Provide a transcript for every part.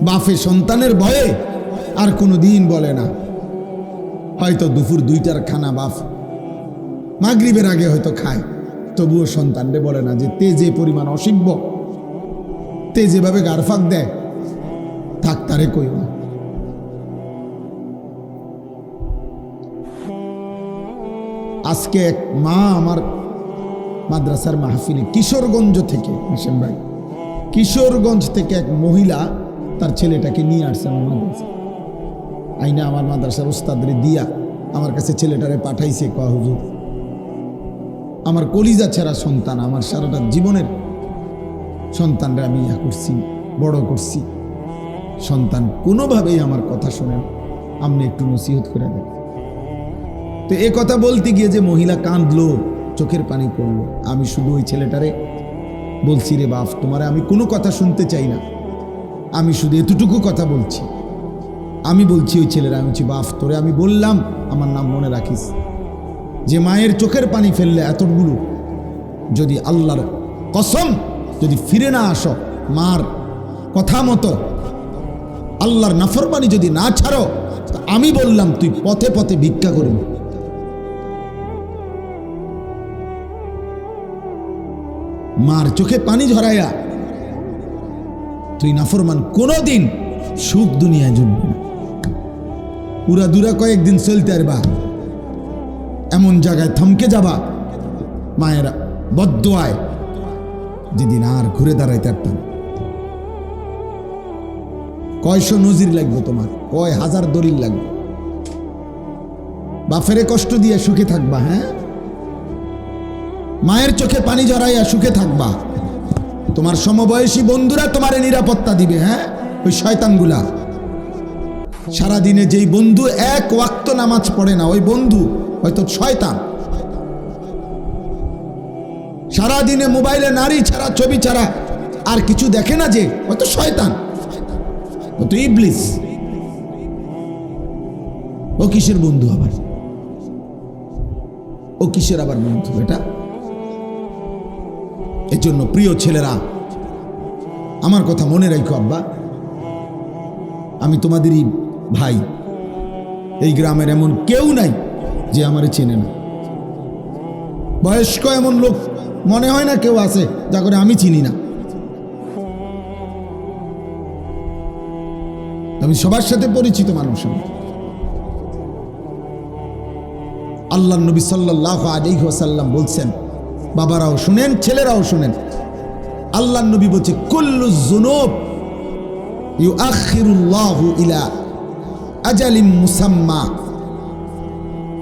বাপে সন্তানের ভয়ে আর কোনো দিন বলে না। হয়তো দুপুর 2টার খানা বাপ মাগরিবের আগে হয়তো খায়, তবুও সন্তানরে বলে না যে তে যে পরিমাণ অসিব্য, তে যেভাবে গারফাক দেয়, থাক তারে কই না। আজকে এক মা আমার মাদ্রাসার মাহফিলে কিশোরগঞ্জ থেকে, হাসেম ভাই, কিশোরগঞ্জ থেকে এক মহিলা তার ছেলেটাকে নিয়ে আসছে আমার মাদ্রাসা আইনা, আমার মাদ্রাসার উস্তাদরে দিয়া আমার কাছে ছেলেটারে পাঠাইছে। কয়া হুজুর, আমার কলিজা ছেঁড়া সন্তান, আমার সারাটা জীবনের সন্তানরা আমি ইয়া করছি, বড় করছি, সন্তান কোনোভাবেই আমার কথা শোনেন, আপনি একটু নসিহত করে দেন। তো এ কথা বলতে গিয়ে যে মহিলা কাঁদলো, চোখের পানি পড়লো, আমি শুধু ওই ছেলেটারে বলছি, রে বাপ, তোমারে আমি কোনো কথা শুনতে চাই না, আমি শুধু এতটুকু কথা বলছি। আমি বলছি ওই ছেলেরা, আমি বলছি, বাপ তোরে আমি বললাম আমার নাম মনে রাখিস, যে মায়ের চোখের পানি ফেললে এতগুলো, যদি আল্লাহর কসম যদি ফিরে না আসো, মার কথা মতো আল্লাহর নাফরমানি যদি না ছাড়ো, আমি বললাম তুই পথে পথে ভিক্ষা করবি। মার চোখে পানি ঝরাইয়া তুই নাফরমান, কোনোদিন সুখ দুনিয়ায় জুটবে না। পুরা দুরা কয়েকদিন চলতে পারবা, এমন জায়গায় থমকে যাবা মায়েরা বদদোয়ায়, যেদিন আর ঘুরে দাঁড়াইতে পারতাম। কয়শো নজির লাগবে তোমার, কয় হাজার দলিল লাগবে। বাফেরে কষ্ট দিয়ে সুখে থাকবা, হ্যাঁ, মায়ের চোখে পানি জড়াইয়া সুখে থাকবা, তোমার সমবয়সী বন্ধুরা তোমারে নিরাপত্তা দিবে, হ্যাঁ, ওই শয়তানগুলা। সারাদিনে যেই বন্ধু এক ওয়াক্ত নামাজ পড়ে না, ওই বন্ধু হয়তো শয়তান। সারাদিনে মোবাইলে নারী ছাড়া, ছবি ছাড়া আর কিছু দেখে না, যে হয়তো শয়তান, হয়তো ইবলিস। ও কিসের বন্ধু আবার, ও কিসের আবার বন্ধু এটা? এর জন্য প্রিয় ছেলেরা, আমার কথা মনে রাখো আব্বা, আমি তোমাদেরই ভাই। এই গ্রামের এমন কেউ নাই যে আমারে চেনে না। বয়স্ক এমন লোক মনে হয় না কেউ আছে যা করে আমি চিনি না। আমি সবার সাথে পরিচিত মানুষ। আল্লাহর নবী সাল্লাল্লাহু আলাইহি ওয়াসাল্লাম বলছেন, বাবারাও শুনেন, ছেলেরাও শুনেন, আল্লাহর নবী বলছে, কুল্লু যুনুব ইউআখিরুল্লাহু ইলা আজালিম মুসাম্মা।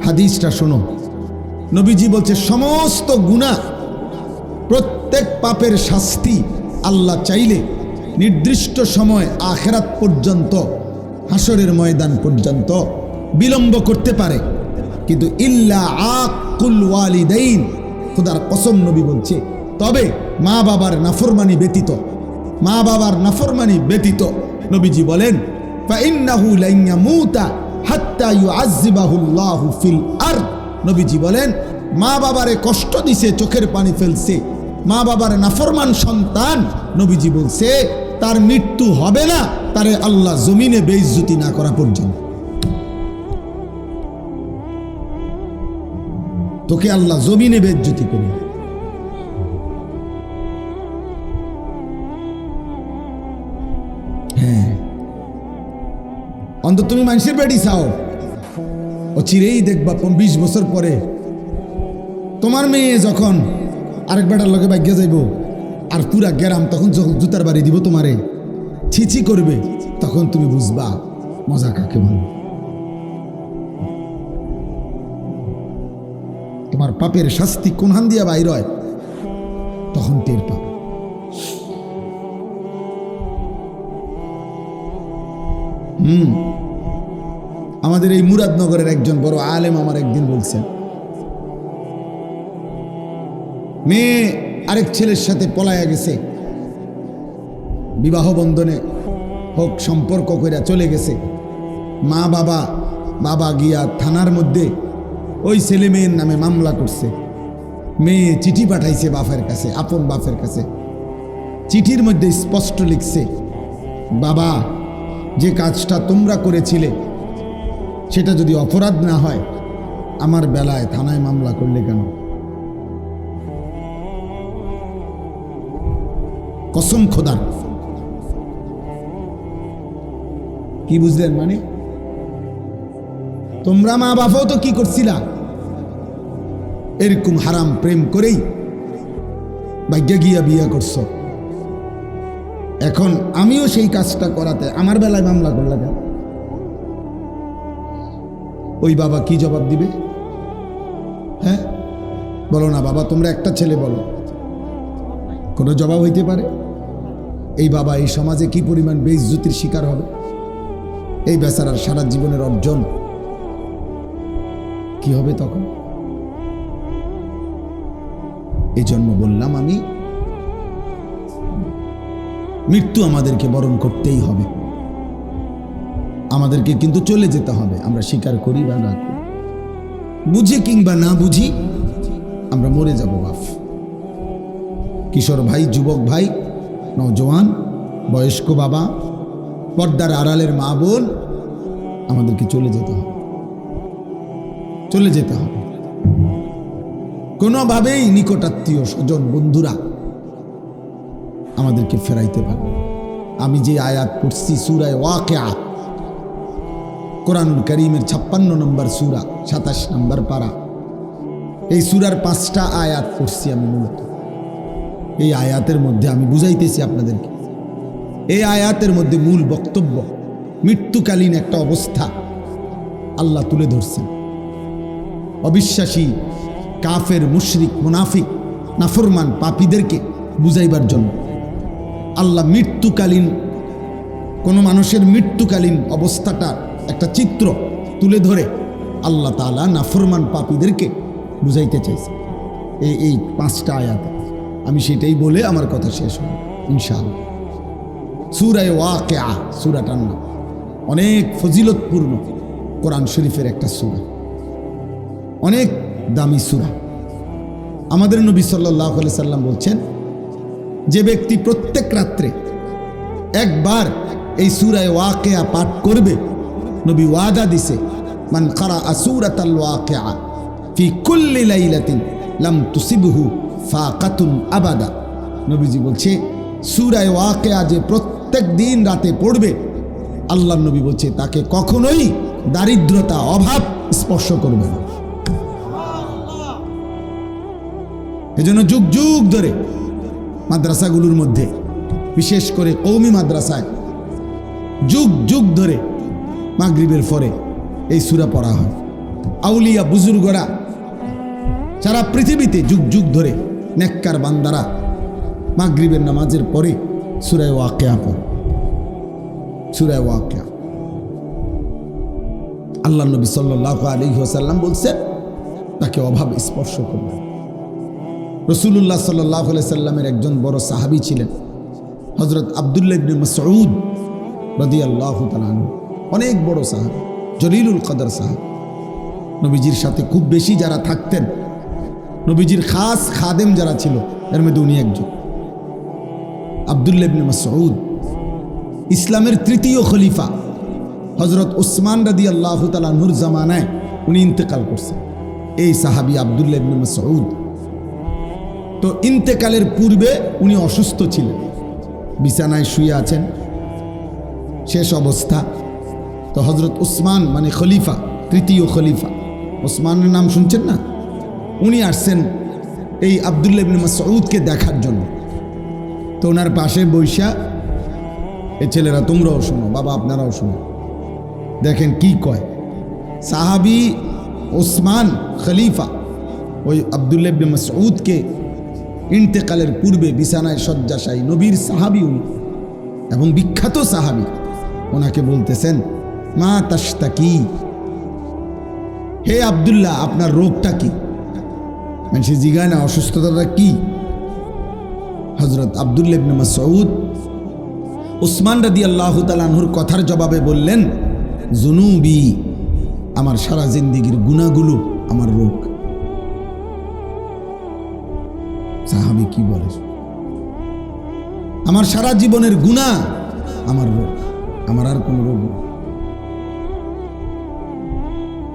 হাদিসটা শোনো, নবীজি বলছে, সমস্ত গুনাহ, প্রত্যেক পাপের শাস্তি আল্লাহ চাইলে নির্দিষ্ট সময় আখিরাত পর্যন্ত, হাসরের ময়দান পর্যন্ত বিলম্ব করতে পারে, কিন্তু ইল্লা আকুল ওয়ালিদাইন, খোদার কসম নবী বলছে, তবে মা বাবার নাফরমানি ব্যতীত, মা বাবার নাফরমানি ব্যতীত। নবীজি বলেন, ফাইন্নাহু লান ইয়ামুতা হাত্তা ইউআযযিবাহুল্লাহু ফিল আরদ। নবীজি বলেন, মা বাবারে কষ্ট দিছে, চোখের পানি ফেলছে, মা বাবার নাফরমান সন্তান, নবীজি বলছে তার মৃত্যু হবে না, তারে আল্লাহ জমিনে বেইজ্জতি না করা পর্যন্ত। তোকে আল্লাহ জমিনে বেইজ্জতি করে। হ্যাঁ, অন্তত তুমি মানুষের বেডি চাও, ও চিরেই দেখবা 20 বছর পরে তোমার মেয়ে যখন আরেক বেটার লগে ভাগ্যে যাইব, আর পুরা গ্রাম তখন জুতার বাড়ি দিব তোমারে, ছিছি করবে, তখন তুমি বুঝবা মজা কাকে বলে। তোমার পাপের শাস্তি কোন হান দিয়া বাইর হয়, তখন টের পাবে। আমাদের এই মুরাদনগরের একজন বড় আলেম আমার একদিন বলছেন, মেয়ে আরেক ছেলের সাথে পলায়া গেছে, বিবাহ বন্ধনে হোক সম্পর্ক কইরা চলে গেছে। মা বাবা গিয়া থানার মধ্যে ওই ছেলে মেয়ের নামে মামলা করছে। মেয়ে চিঠি পাঠাইছে বাপের কাছে, আপন বাপের কাছে। চিঠির মধ্যে স্পষ্ট লিখছে, বাবা, যে কাজটা তোমরা করেছিলে সেটা যদি অপরাধ না হয়, আমার বেলায় থানায় মামলা করলে কেন? কসম খোদার। কি বুঝলেন? মানে তোমরা মা বাবাও তো কি করছিলা? এরকম হারাম প্রেম করেই ভাগ্যে গিয়া বিয়ে করছো। এখন আমিও সেই কাজটা করাতে আমার বেলায় মামলা করলা কেন? ওই বাবা কি জবাব দিবে? হ্যাঁ বলো না বাবা, তোমরা একটা ছেলে বলো, কোনো জবাব হইতে পারে? এই বাবা এই সমাজে কি পরিমাণ বেইজ্জতির শিকার হবে, এই বেচারার সারা জীবনের অর্জন কি হবে তখন? এই জন্য বললাম আমি, মৃত্যু আমাদেরকে বরণ করতেই হবে, আমাদেরকে কিন্তু চলে যেতে হবে। আমরা স্বীকার করি বা না করি, বুঝি কিংবা না বুঝি, আমরা মরে যাব বাপ। কিশোর ভাই, যুবক ভাই, নওজওয়ান, বয়স্ক বাবা, পর্দার আড়ালের মা বোন, আমাদেরকে চলে যেতে হবে, চলে যেতে হবে। কোনোভাবেই নিকটাত্মীয় স্বজন বন্ধুরা আমাদেরকে ফেরাইতে পারবে। আমি যে আয়াত পড়ছি সূরা ওয়াকিয়া, কোরআনুল কারীমের 56 নম্বর সূরা, 27 নম্বর পারা, এই সূরার 5টা আয়াত পড়ছি আমি। মূলত এই আয়াতের মধ্যে আমি বুঝাইতেছি আপনাদেরকে, এই আয়াতের মধ্যে মূল বক্তব্য মৃত্যুকালীন একটা অবস্থা আল্লাহ তুলে ধরছেন। অবিশ্বাসী, কাফের, মুশরিক, মুনাফিক, নাফরমান, পাপীদেরকে বুঝাইবার জন্য আল্লাহ মৃত্যুকালীন, কোনো মানুষের মৃত্যুকালীন অবস্থাটা একটা চিত্র তুলে ধরে আল্লাহ তাআলা নাফরমান পাপীদেরকে বুঝাইতে চাইছে এই 5টা আয়াতে। আমি সেটাই বলে আমার কথা শেষ হবে ইনশাআল্লাহ। সূরা ওয়াকিয়া সূরাটার নাম, অনেক ফজিলতপূর্ণ কোরআন শরীফের একটা সূরা, অনেক দামি সূরা। আমাদের নবী সাল্লাল্লাহু আলাইহি সাল্লাম বলছেন, যে ব্যক্তি প্রত্যেক রাত্রে একবার এই সূরা ওয়াকিয়া পাঠ করবে, নবী ওয়াদা দিছে, মান ক্বারাআ সূরাতাল ওয়াকিয়া ফি কুল্লি লাইলাতিন লাম তুসিবহু ফাকাতুন আবাদা। নবীজি বলছে, সূরা ওয়াকিয়া যে প্রত্যেক দিন রাতে পড়বে, আল্লাহর নবী বলছে তাকে কখনোই দারিদ্রতা, অভাব স্পর্শ করবে না। এজন্য যুগ যুগ ধরে মাদ্রাসাগুলোর মধ্যে, বিশেষ করে কওমি মাদ্রাসায়, যুগ যুগ ধরে মাগরিবের পরে এই সূরা পড়া হয়। আউলিয়া বুজুর্গরা সারা পৃথিবীতে যুগ যুগ ধরে, নেককার বান্দারা মাগরিবের নামাজের পরে সূরা ওয়াকিয়া পড়ে। সূরা ওয়াকিয়া আল্লাহ নবী সাল্লাল্লাহু আলাইহি ওয়াসাল্লাম বলছেন তাকে অভাব স্পর্শ করবে। রাসূলুল্লাহ সাল্লাল্লাহু আলাইহি সাল্লামের একজন বড় সাহাবী ছিলেন হযরত আব্দুল্লাহ ইবনে মাসউদ রাদিয়াল্লাহু তাআলা আনহু, অনেক বড় সাহাবী, জলিলুল কদর সাহাবী। নবীজির সাথে খুব বেশি যারা থাকতেন, নবীজির খাস খাদেম যারা ছিল, এর মধ্যে উনি একজন। আব্দুল্লাহ ইবনে মাসউদ ইসলামের 3য় খলিফা হযরত উসমান রাদিয়াল্লাহু তাআলা আনহুর জামানায় উনি ইন্তেকাল করছেন। এই সাহাবী আব্দুল্লাহ ইবনে মাসউদ, তো ইন্তেকালের পূর্বে উনি অসুস্থ ছিলেন, বিছানায় শুয়ে আছেন, শেষ অবস্থা। তো হযরত উসমান, মানে খলিফা, 3য় খলিফা, উসমানের নাম শুনছেন না, উনি আসছেন এই আব্দুল্লাহ ইবনে মাসউদকে দেখার জন্য। তো ওনার পাশে বৈশা, এই ছেলেরা তোমরাও শোনো, বাবা আপনারাও শোনো, দেখেন কি কয়। সাহাবী উসমান খলিফা ওই আব্দুল্লাহ ইবনে মাসউদকে ইন্তেকালের পূর্বে বিছানায় শয্যাশায়ী, নবীর সাহাবী উনি এবং বিখ্যাত সাহাবী, ওনাকে বলতেছেন, মা তাশতাকি, হে আব্দুল্লাহ আপনার রোগটা কি? সে জিগায় না অসুস্থতাটা কি? হযরত আব্দুল্লাহ ইবনে মাসউদ উসমান রাদিয়াল্লাহু তাআলা আনহুর কথার জবাবে বললেন, জুনুবি, আমার সারা জিন্দেগীর গুনাহগুলো আমার রোগ। সাহাবী কি বলে? আমার সারা জীবনের গুনাহ আমার রোগ, আমার আর কোনো রোগ নেই।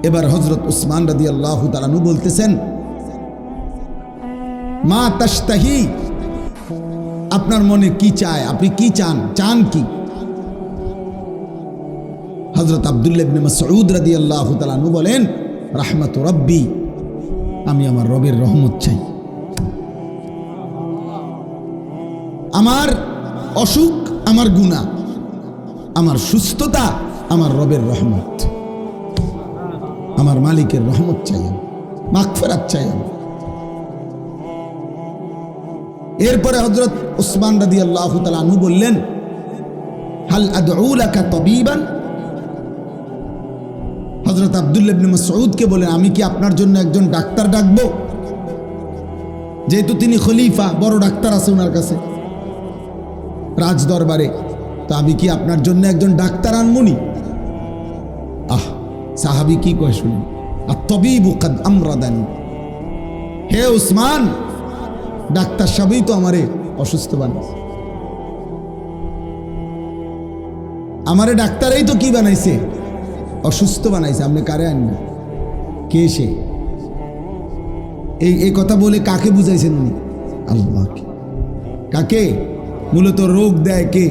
এবার হযরত উসমান রাদিয়াল্লাহু তাআলা আনহু বলতেছেন, মা তাশতাহি, আপনার মনে কি চায়, আপনি কি চান, চান কি? হযরত আব্দুল্লাহ ইবনে মাসউদ রাদিয়াল্লাহু তাআলা আনহু বলেন, রাহমাতু রাব্বি, আমি আমার রবের রহমত চাই। আমার অসুখ আমার গুনাহ, আমার সুস্থতা আমার রবের রহমত, আমার মালিকের রহমত চাই, মাগফিরাত চাই। এরপরে হযরত উসমান রাদিয়াল্লাহু তাআলা আনহু বললেন, হাল আদউ লাকা তাবিবান, হযরত আব্দুল্লাহ ইবনে মাসউদকে বলেন, আমি কি আপনার জন্য একজন ডাক্তার ডাকবো? যেহেতু তিনি খলিফা, বড় ডাক্তার আছে ওনার কাছে রাজ দরবারে, তো আমি কি আপনার জন্য একজন ডাক্তার আনমুনি? সাহাবী কি কয় শুনুন, আত-তাবিবু কাদ আমরাদানি, হে উসমান, ডাক্তার সাহেবই তো আমারে অসুস্থ বানাইছে, আমারে ডাক্তারই তো কি বানাইছে, অসুস্থ বানাইছে, আপনি কারে আনবেন? কে সে? এই কথা বলে কাকে বুঝাইছেন উনি? আল্লাহকে। কাকে? মূলত রোগ দেয় কে,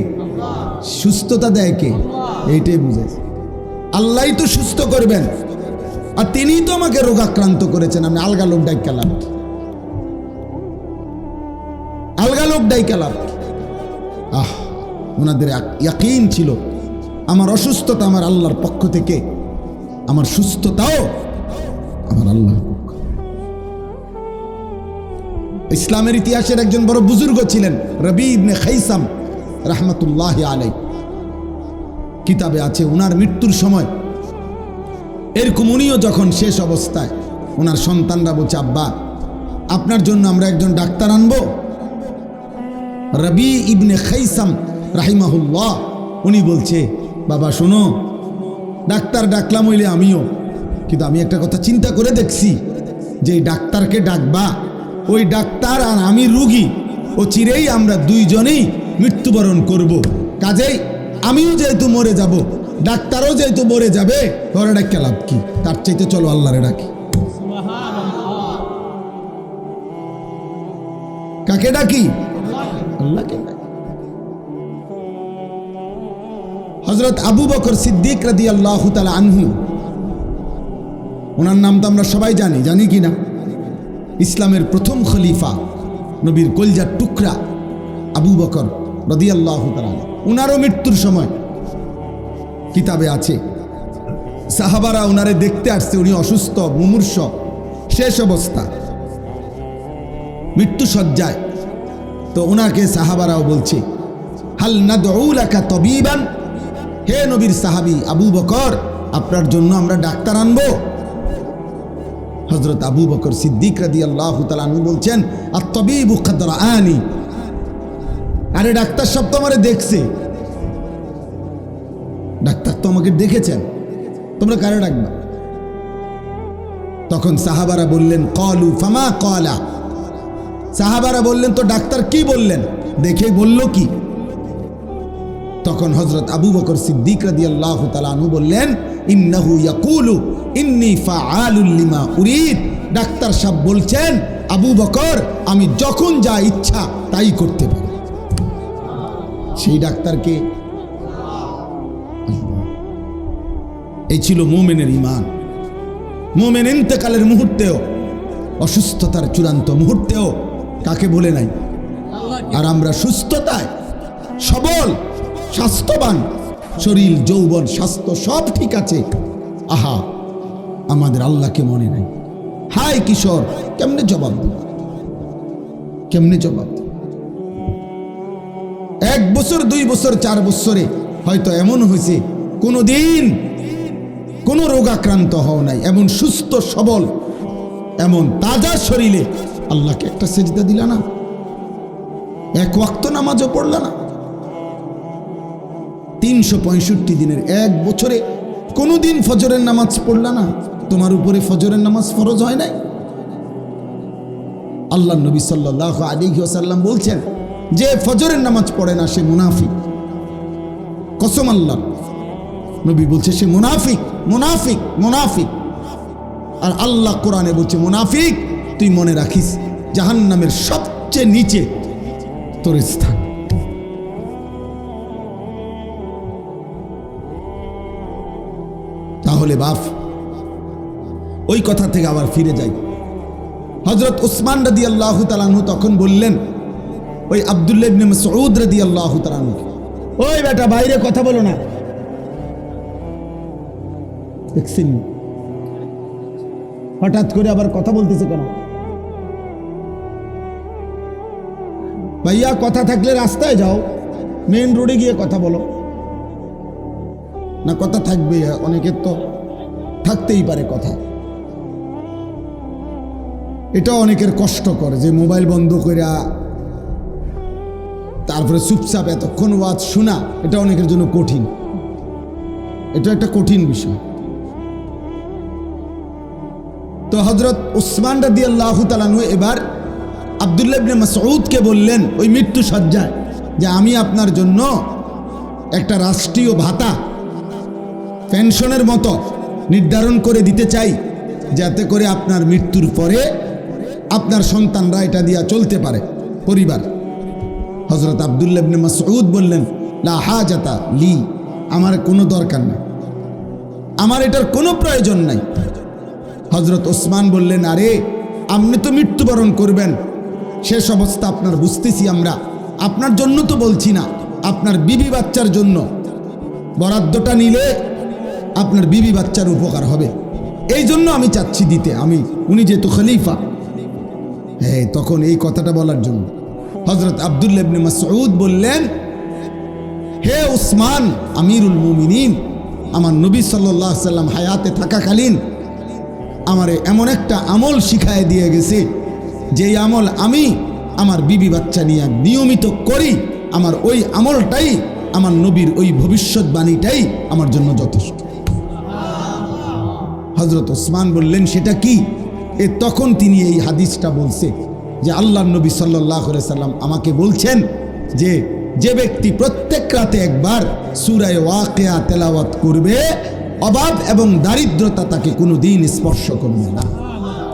সুস্থতা দেয় কে, এইটাই বুঝাইছে। আল্লাহই তো সুস্থ করবেন, আর তিনিই তো আমাকে রোগাক্রান্ত করেছেন। আমি আলগা লোক ডাইকালাম, আলগা লোক ডাইকালাম। ওনাদের ইয়াকিন ছিল আমার অসুস্থতা আমার আল্লাহর পক্ষ থেকে, আমার সুস্থতাও আমার আল্লাহর পক্ষ। ইসলামের ইতিহাসের একজন বড় বুজুর্গ ছিলেন রবি ইবনে খাইসাম রাহমাতুল্লাহি আলাইহি, কিতাবে আছে ওনার মৃত্যুর সময় এরকম উনিও যখন শেষ অবস্থায়, ওনার সন্তানরা বলছে, আব্বা আপনার জন্য আমরা একজন ডাক্তার আনবো। রবি ইবনে খাইসাম রাহিমাহুল্লাহ উনি বলছে, বাবা শোনো, ডাক্তার ডাকলাম হইলে আমিও, কিন্তু আমি একটা কথা চিন্তা করে দেখছি, যে ডাক্তারকে ডাকবা, ওই ডাক্তার আর আমি রুগী, ও চিরেই আমরা দুইজনেই মৃত্যুবরণ করব। কাজেই আমিও যেহেতু মরে যাব, ডাক্তারও যেহেতু মরে যাবে, ঘরে ডাক্তার লাভ কি? তার চাইতে চলো আল্লাহরে ডাকি। কাকে ডাকি? আল্লাহকে ডাকি। হযরত আবু বকর সিদ্দিক রাদিয়াল্লাহু তাআলা আনহু, ওনার নাম তো আমরা সবাই জানি, জানি কি না? ইসলামের প্রথম খলিফা, নবীর কলজার টুকরা আবু বকর রাদিয়াল্লাহু তাআলা, ওনারও মৃত্যুর সময় কিতাবে আছে, সাহাবারা ওনারে দেখতে আসছে, উনি অসুস্থ, মুমূর্ষ, শেষ অবস্থা, মৃত্যু সজ্জায়। তো ওনাকে সাহাবারাও বলছে, হাল নাদউ লাকা তাবিবান, হে নবীর সাহাবী আবু বকর, আপনার জন্য আমরা ডাক্তার আনবো? হযরত আবু বকর সিদ্দিক রাদিয়াল্লাহু তাআলা আনহু বলছেন, আত-তাবিবু কাদ রাআনি, আরে ডাক্তার সব তো আমারে দেখছে, ডাক্তার তো আমাকে দেখেছেন, তোমরা কারে ডাকবা? তখন সাহাবারা বললেন, ক্বালু ফামা ক্বালা, সাহাবারা বললেন, তো ডাক্তার কি বললেন, দেখে বলল কি? তখন হযরত আবু বকর সিদ্দিক রাদিয়াল্লাহু তাআলা আনহু বললেন, ইন্নাহু ইয়াকুলু ইন্নী ফাআলুল লিমা উরিদ, ডাক্তার সাহেব বলছেন, আবু বকর আমি যখন যা ইচ্ছা তাই করতে পারি। সেই ডাক্তারকে, এই ছিল মুমিনের ঈমান। মুমিন ইন্তেকালের মুহূর্তেও, অসুস্থতার চূড়ান্ত মুহূর্তেও কাকে বলে নাই? আর আমরা সুস্থতায় সবল, স্বাস্থ্যবান, শরীর যৌবন স্বাস্থ্য সব ঠিক আছে, আহা আমাদের আল্লাহকে মনে নাই। হায় কিশোর, কেমনে জবাব দেব, কেমনে জবাব দেব? 1 বছর 2 বছর 4 বছরে হয়তো এমন হয়েছে কোনোদিন কোনো রোগাক্রান্ত হও নাই, এমন সুস্থ সবল, এমন তাজা শরীরে আল্লাহকে একটা সেজদা দিলা না, 1 ওয়াক্ত নামাজও পড়লা না, 365 দিনের 1 বছরে কোনোদিন ফজরের নামাজ পড়লা না, তোমার উপরে ফজরের নামাজ ফরজ হয় নাই? আল্লাহ নবী সাল্লাল্লাহু আলাইহি ওয়াসাল্লাম বলছেন, যে ফজরের নামাজ পড়ে না সে মুনাফিক। কসম আল্লাহ। নবী বলছে সে মুনাফিক, মুনাফিক, মুনাফিক। আর আল্লাহ কোরআনে বলছে মুনাফিক তুই মনে রাখিস জাহান্নামের সবচেয়ে নিচে তোর স্থান। তাহলে বাপ ওই কথা থেকে আবার ফিরে যাই। হযরত উসমান রাদিয়াল্লাহু তাআলা আনহু তখন বললেন ওই আব্দুল্লাহ ইবনে মাসউদ রাদিয়াল্লাহু তাআলা আনহু, ওই বেটা বাইরে কথা বলো না। দেখছেন হঠাৎ করে আবার কথা বলতেছে কেন? ভাইয়া কথা থাকলে রাস্তায় যাও, মেইন রোডে গিয়ে কথা বলো না। কথা থাকবে, অনেকের তো থাকতেই পারে কথা। এটা অনেকের কষ্টকর যে মোবাইল বন্ধ করে তারপরে চুপচাপ এতক্ষণ ওয়াজ শোনা, এটা অনেকের জন্য কঠিন। এটা একটা কঠিন বিষয়। তো হযরত উসমান রাদিয়াল্লাহু তাআলা আনহু এবার আব্দুল্লাহ ইবনে মাসউদকে বললেন ওই মৃত্যু সজ্জায় যে আমি আপনার জন্য একটা রাষ্ট্রীয় ভাতা পেনশনের মতো নির্ধারণ করে দিতে চাই, যাতে করে আপনার মৃত্যুর পরে আপনার সন্তানরা এটা দিয়া চলতে পারে পরিবার। হযরত আব্দুল্লাহ ইবনে মাসউদ বললেন লা হাজাতা লি, আমার কোনো দরকার নেই, আমার এটার কোনো প্রয়োজন নাই। হযরত ওসমান বললেন আরে আপনি তো মৃত্যুবরণ করবেন, শেষ অবস্থা আপনার বুঝতেছি আমরা, আপনার জন্য তো বলছি না, আপনার বিবি বাচ্চার জন্য বরাদ্দটা নিলে আপনার বিবি বাচ্চার উপকার হবে, এই জন্য আমি চাচ্ছি দিতে। উনি যেহেতু খলিফা, হ্যাঁ, তখন এই কথাটা বলার জন্য হযরত আব্দুল্লাহ ইবনে মাসউদ বললেন হে উসমান আমিরুল মুমিনিন, আমার নবী সাল্লাল্লাহু আলাইহি সাল্লাম হায়াতে থাকাকালীন আমারে এমন একটা আমল শিখায় দিয়ে গেছে, যেই আমল আমি আমার বিবি বাচ্চা নিয়ে নিয়মিত করি, আমার ওই আমলটাই, আমার নবীর ওই ভবিষ্যৎবাণীটাই আমার জন্য যথেষ্ট। হযরত ওসমান বললেন সেটা কি? তখন তিনি এই হাদিসটা বলছে যে আল্লাহর নবী সাল্লাল্লাহু আলাইহি সাল্লাম আমাকে বলছেন যে যে ব্যক্তি প্রত্যেক রাতে একবার সূরা ওয়াকিয়া তেলাওয়াত করবে, অভাব এবং দারিদ্রতা তাকে কোনোদিন স্পর্শ করবে না।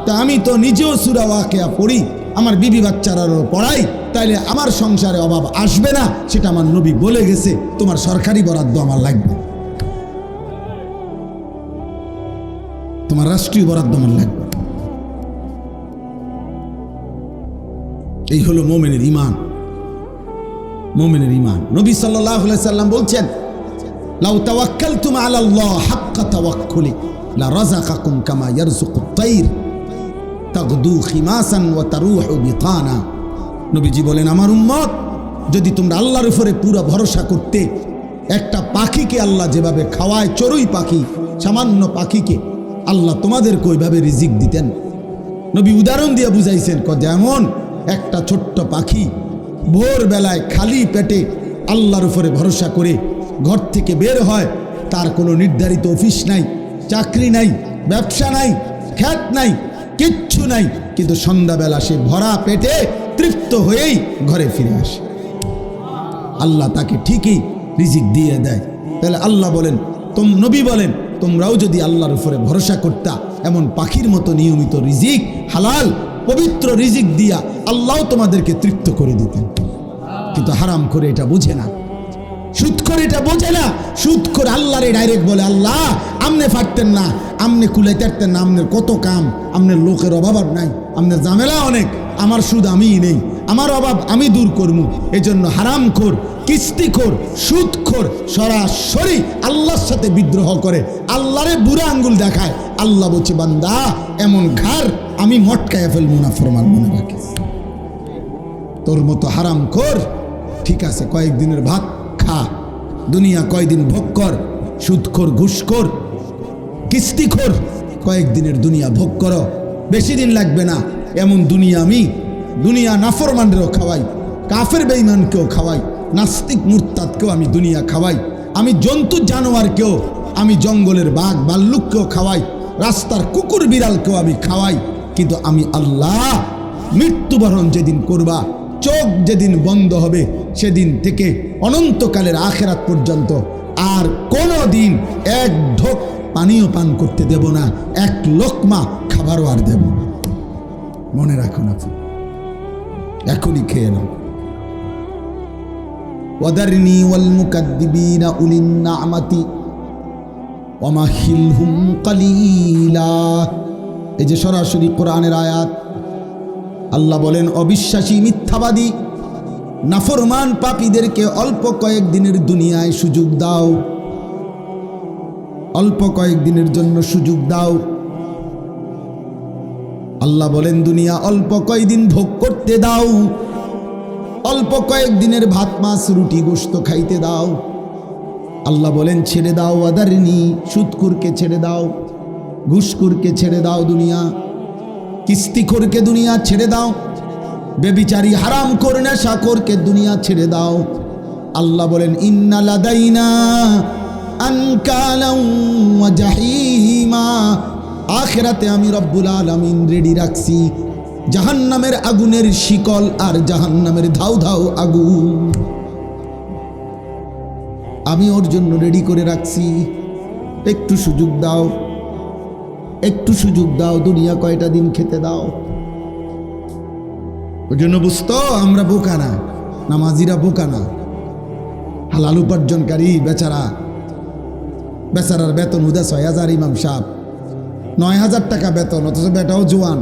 তা আমি তো নিজেও সূরা ওয়াকিয়া পড়ি, আমার বিবি বাচ্চারারও পড়াই, তাইলে আমার সংসারে অভাব আসবে না, সেটা আমার নবী বলে গেছে। তোমার সরকারি বরাদ্দ আমার লাগবে, তোমার রাষ্ট্রীয় বরাদ্দ আমার লাগবে। এই হলো মুমিনের ঈমান। মুমিনের ঈমান। নবী সাল্লাল্লাহু আলাইহি সাল্লাম বলছেন লাউ তাওয়াক্কালতুম আলাল্লাহ হাক্কা তাওয়াক্কুলি লা রাযাকাকুম কামা ইয়ারযুকুত তাইর তাগদু খিমাসান ওয়া তারুহু বিতানা। নবীজি বলেন আমার উম্মত যদি তোমরা আল্লাহর উপরে পুরো ভরসা করতে, একটা পাখিকে আল্লাহ যেভাবে খাওয়ায়, চড়ুই পাখি, সামান্য পাখিকে আল্লাহ তোমাদেরকে ওইভাবে রিজিক দিতেন। নবী উদাহরণ দিয়ে বুঝাইছেন যেমন একটা ছোট্ট পাখি ভোরবেলায় খালি পেটে আল্লাহর উপরে ভরসা করে ঘর থেকে বের হয়, তার কোনো নির্ধারিত অফিস নাই, চাকরি নাই, ব্যবসা নাই, খ্যাত নাই, কিচ্ছু নাই, কিন্তু সন্ধ্যাবেলা সে ভরা পেটে তৃপ্ত হয়েই ঘরে ফিরে আসে। আল্লাহ তাকে ঠিকই রিজিক দিয়ে দেয়। তাহলে আল্লাহ বলেন, নবী বলেন তোমরাও যদি আল্লাহর উপরে ভরসা করতা, এমন পাখির মতো নিয়মিত রিজিক, হালাল পবিত্র রিজিক দিয়া আল্লাহ তোমাদেরকে তৃপ্ত করে দিতেন। কিন্তু হারাম করে এটা বুঝে না, সুদ করে এটা বোঝে না। সুদ করে আল্লাহরে ডাইরেক্ট বলে আল্লাহ আমনে ফাটতেন না, আমনে কুলাইতে পারতেন না, আমনের কত কাম, আমনের লোকের অভাব আর নাই, আমনের ঝামেলা অনেক, আমার সুদ আমিই নেই, আমার অভাব আমি দূর করবো। এই জন্য হারাম খোর, কিস্তিখোর, সুদখোর সরাসরি আল্লাহর সাথে বিদ্রোহ করে, আল্লাহরে বুড়া আঙ্গুল দেখায়। আল্লাহ বলছে বান্দা এমন ঘাড় আমি মটকায় ফেলবো না, ফরমান মনে রাখিস। তোর মতো হারাম খোর ঠিক আছে, কয়েকদিনের ভাত খা, দুনিয়া কয়দিন ভোগ কর। সুদখোর, ঘুষখোর, কিস্তিখোর কয়েকদিনের দুনিয়া ভোগ করো, বেশি দিন লাগবে না। এমন দুনিয়া নাফরমানরেও খাওয়াই, কাফের বেঈমানকেও খাওয়াই, নাস্তিক মুরতাদকেও আমি দুনিয়া খাওয়াই, আমি জন্তু জানোয়ারকেও, আমি জঙ্গলের বাঘ ভাল্লুককেও খাওয়াই, রাস্তার কুকুর বিড়ালকেও আমি খাওয়াই। কিন্তু আমি আল্লাহ মৃত্যুবরণ যেদিন করবা চোখ যেদিন বন্ধ হবে সেদিন থেকে অনন্তকালের আখিরাত পর্যন্ত আর কোনো দিন এক ঢোক পানীয় পান করতে দেব না, এক লোকমা খাবারও আর দেব না। মনে রাখুন, আপনি এখনই খেয়ে নাও। ওয়াদারনি ওয়াল মুকাদ্দিবিনা উলিন না'মাতি ওয়ামাহিলহুম কালিলা। এই যে সরাসরি কোরআনের আয়াত। আল্লাহ বলেন, অবিশ্বাসী, মিথ্যাবাদী, নাফরমান পাপীদেরকে অল্প কয়েকদিনের দুনিয়ায় সুযোগ দাও, অল্প কয়েকদিনের জন্য সুযোগ দাও। আল্লাহ বলেন, দুনিয়া অল্প কয়েকদিন ভোগ করতে দাও, অল্প কয়েকদিনের ভাত মাছ রুটি গোশত খাইতে দাও। আল্লাহ বলেন, ছেড়ে দাও ওয়াদারনি, সুদখোরকে ছেড়ে দাও, ঘুষখোরকে ছেড়ে দাও, দুনিয়া কিস্তিখোরকে দুনিয়া ছেড়ে দাও, বেবিচারী হারামখোর নেশাখোরকে দুনিয়া ছেড়ে দাও। আল্লাহ বলেন, ইন্না লাদাইনা আনকালাম ওয়া জাহিমা, আখিরাতে আমি রব্বুল আলামিন রেডি রাখছি জাহান্নামের আগুনের শিকল আর জাহান্নামের ধাউ ধাউ আগুন আমি ওর জন্য রেডি করে রাখছি। একটু সুযোগ দাও, একটু সুযোগ দাও, দুনিয়া কয়টা দিন খেতে দাও। ওই জন্য বুঝতো আমরা বোকা না, নামাজিরা বোকা না। হালাল উপার্জনকারী বেচারা, বেচারার বেতন হুদা ৬,০০০, ইমাম সাহেব ৯,০০০ টাকা বেতন, অথচ বেটাও জোয়ান।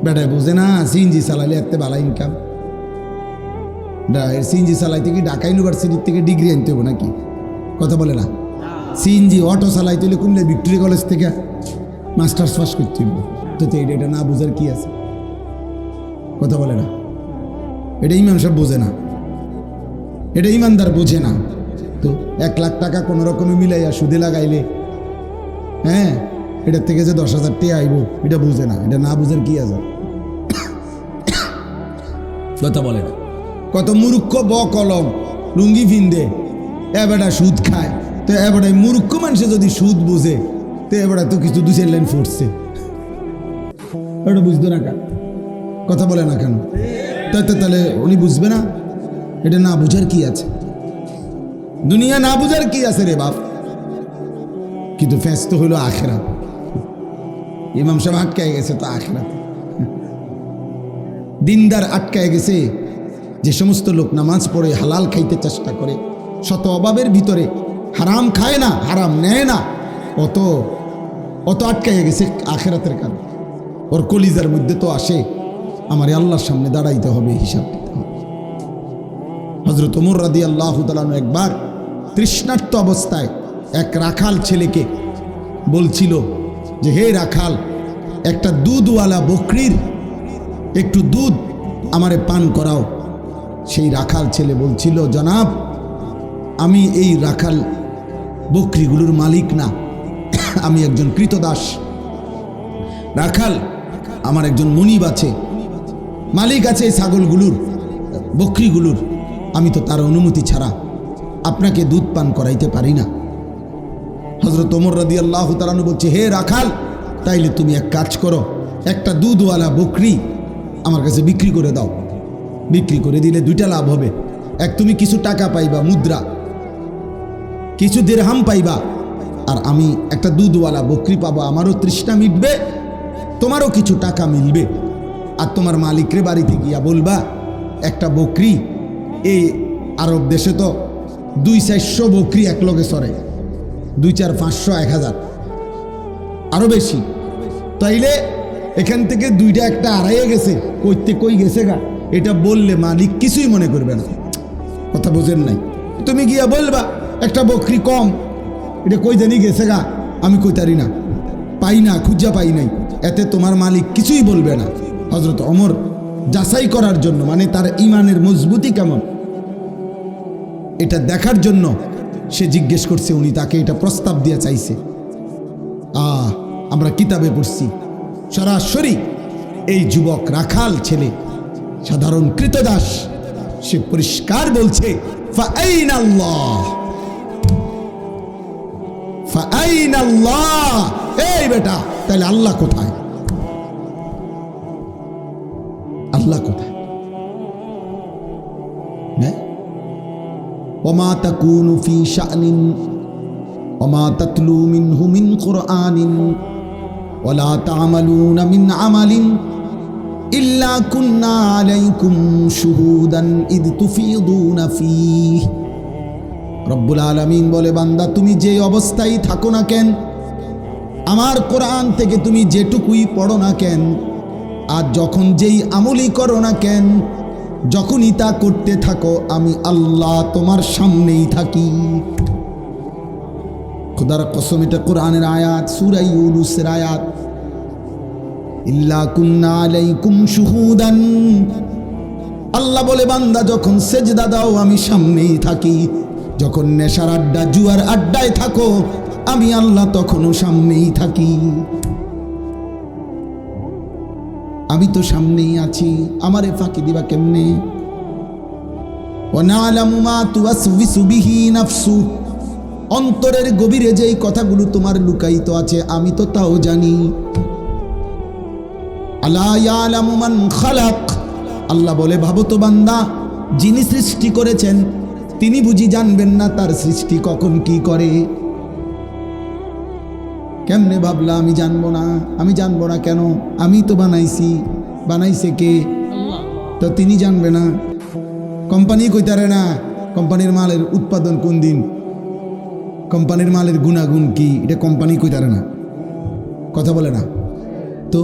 বেটায় বুঝে না সিএনজি চালাইলে এতে ভালো ইনকাম। সিএনজি চালাইতে কি ঢাকা ইউনিভার্সিটির থেকে ডিগ্রি আনতে হবে নাকি? কথা বলে না। সিএনজি অটো চালাইতে হলে কুমিল্লা ভিক্টোরিয়া কলেজ থেকে মাস্টার্স পাস করতে হবে। তো এটা না বুঝার কি আছে? কথা বলে না। এটা ইমাম সাহেব বোঝে না, এটা ইমানদার বোঝে না। তো ১ লাখ টাকা কোনো রকমে মিলাইয়া সুদে লাগাইলে, হ্যাঁ, এটার থেকে যে ১০,০০০ টাকা আইব এটা বুঝে না। এটা না বুঝার কি আছে? কথা বলে না। কত মূর্খ কলম লুঙ্গি ফিন্দে এবারটা সুদ খায়। তো এবারে মূর্খ মানুষে যদি সুদ বুঝে, তো এবারে তো কিছু ২-৪ লাইন ফুটছে, এটা বুঝতো না কেন? কথা বলে না কেন? তাহলে উনি বুঝবে না? এটা না বুঝার কি আছে? দুনিয়া না বুঝার কি আছে রে বাপ? কিন্তু ফেস তো হইল আখিরাত। ইমাম সাহেব আটকায় গেছে তো আখিরাত। দিনদার আটকায় গেছে। যে সমস্ত লোক নামাজ পড়ে হালাল খাইতে চেষ্টা করে, শত অভাবের ভিতরে হারাম খায় না, হারাম নেয় না, অত আটকায় গেছে আখিরাতের কারণে। ওর কলিজার মধ্যে তো আসে আমার আল্লাহর সামনে দাঁড়াইতে হবে, হিসাব দিতে হবে। হযরত ওমর রাদিয়াল্লাহু তাআলা একবার তৃষ্ণার্ত অবস্থায় এক রাখাল ছেলেকে বলছিল যে, হে রাখাল, একটা দুধওয়ালা বকরির একটু দুধ আমারে পান করাও। সেই রাখাল ছেলে বলছিল, জনাব, আমি এই রাখাল বকরিগুলোর মালিক না, আমি একজন কৃতদাস। রাখাল আমার একজন মনিব আছে, মালিক আছে এই ছাগলগুলোর, বকরিগুলোর। আমি তো তার অনুমতি ছাড়া আপনাকে দুধ পান করাইতে পারি না। হযরত ওমর রাদিয়াল্লাহু তাআলা বলছে, হে রাখাল, তাইলে তুমি এক কাজ করো, একটা দুধওয়ালা বকরি আমার কাছে বিক্রি করে দাও। বিক্রি করে দিলে 2টা লাভ হবে। এক, তুমি কিছু টাকা পাইবা, মুদ্রা, কিছু দিরহাম পাইবা, আর আমি একটা দুধওয়ালা বকরি পাবো। আমারও তৃষ্ণা মিটবে, তোমারও কিছু টাকা মিলবে। আর তোমার মালিকরে বাড়িতে গিয়া বলবা, একটা বকরি, এই আরব দেশে তো 200-400 বকরি এক লগে চড়ে, 2-4-500 1000 আরো বেশি। তাইলে এখান থেকে 2টা একটা আড়াইয়ে গেছে, কই গেছে গা, এটা বললে মালিক কিছুই মনে করবে না। কথা বোঝেন নাই? তুমি গিয়া বলবা একটা বকরি কম, এটা কই জানি গেছে গা, আমি কইতারি না, পাই না, খুঁজা পাই নাই, এতে তোমার মালিক কিছুই বলবে না। হযরত ওমর যাচাই করার জন্য, মানে তার ইমানের মজবুতি কেমন এটা দেখার জন্য সে জিজ্ঞেস করছে, উনি তাকে এটা প্রস্তাব দিয়ে চাইছে। আমরা কিতাবে পড়ছি সরাসরি এই যুবক রাখাল ছেলে, সাধারণ কৃতদাস, সে পরিষ্কার বলছে, ফাআইনাল্লাহ, ফাআইনাল্লাহ, এই বেটা, তাহলে আল্লাহ কোথায়? আল্লাহ কোথায়? ওমা তাকুনু ফি শানিন ওমা তাতলু মিনহু মিন কুরআনিন ওয়ালা তা'মালুনা মিন আমালিন ইল্লা কুন্না আলাইকুম শুহুদান ইদ তুফিদুনা ফীহ। রব্বুল আলামিন বলে, বান্দা তুমি যে অবস্থায় থাকো না কেন, আমার কোরআন থেকে তুমি যেটুকুই পড়ো না কেন, আর যখন যেই আমলই করো না কেন, যখনই তা করতে থাকো আমি আল্লাহ তোমার সামনেই থাকি। খোদার কসম, এটা কোরআনের আয়াত, সূরা ইউনূসের আয়াত। ইল্লা কুন্না আলাইকুম শুহুদান, আল্লাহ বলে বান্দা যখন সেজদা দাও আমি সামনেই থাকি, যখন নেশার আড্ডা জুয়ার আড্ডায় থাকো আমি আল্লাহ তখনও সামনেই থাকি। আমি তো সামনেই আছি, আমারে ফাঁকি দিবা কেমনে? ওয়া না'লামু মা তুওয়াসওয়িসু বিহি নাফসু, অন্তরের গভীরে যেই কথাগুলো তোমার লুকায়িত আছে আমি তো তাও জানি। আলা ইয়ালামু মান খালাক, আল্লাহ বলে ভাবো তো বান্দা, যিনি সৃষ্টি করেছেন তিনি বুঝি জানবেন না তার সৃষ্টি কখন কি করে? কেমনে ভাবলা আমি জানবো না? আমি জানবো না কেন? আমি তো বানাইছি, বানাইছে কে? তো তিনি জানবে না? কোম্পানি কইতারে না কোম্পানির মালের উৎপাদন কোন দিন, কোম্পানির মালের গুণাগুণ কি, এটা কোম্পানি কইতারে না, কথা বলে না তো।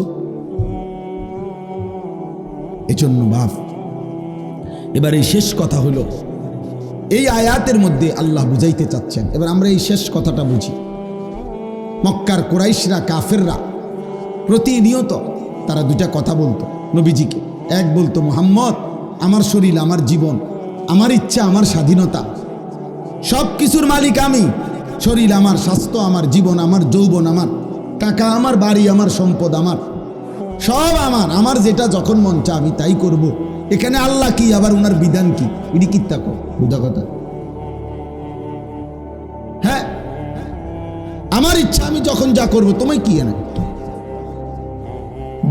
এজন্য বাপ, এবার এই শেষ কথা হলো, এই আয়াতের মধ্যে আল্লাহ বুঝাইতে চাচ্ছেন। এবার আমরা এই শেষ কথাটা বুঝি। মক্কার কুরাইশরা, কাফেররা প্রতিনিয়ত তারা দুইটা কথা বলতো নবীজিকে। এক বলতো, মুহাম্মদ আমার শরীর, আমার জীবন, আমার ইচ্ছা, আমার স্বাধীনতা, সব কিছুর মালিক আমি। শরীর আমার, স্বাস্থ্য আমার, জীবন আমার, যৌবন আমার, টাকা আমার, বাড়ি আমার, সম্পদ আমার, সব আমার। আমার যেটা যখন মন চা আমি তাই করব। এখানে আল্লাহ কি, আবার ওনার বিধান কি? এটি কি তাকো বুঝা কথা? হ্যাঁ, আমার ইচ্ছা আমি যখন যা করব, তোমায় কি এনে?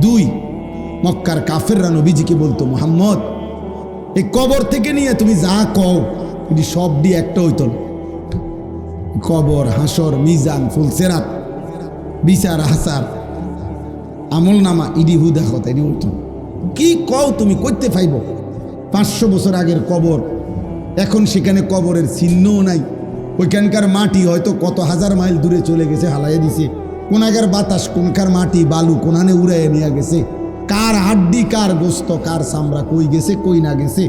দুই, মক্কার কাফেররা নবীজিকে বলতো, মুহাম্মদ এই কবর থেকে নিয়ে তুমি যা কও এটি সব দিয়ে একটা হইতো না। কবর, হাসর, মিজান, ফুলসেরাত, বিচার হাসার, আমল নামা, ইডি হুদা কথা এটি হইতো না। কি কও তুমি করতে পাইব? 500 বছর আগের কবর, এখন সেখানে কবরের চিহ্নও নাই। ওইখানকার মাটি হয়তো কত হাজার মাইল দূরে চলে গেছে, হালাইয়া দিছে। কোনাকার বাতাস, কোনকার মাটি বালু কোনানে উড়াইয়া নিয়ে গেছে। কার হাড্ডি, কার গোস্ত, কার চামড়া কই গেছে, কই না গেছে,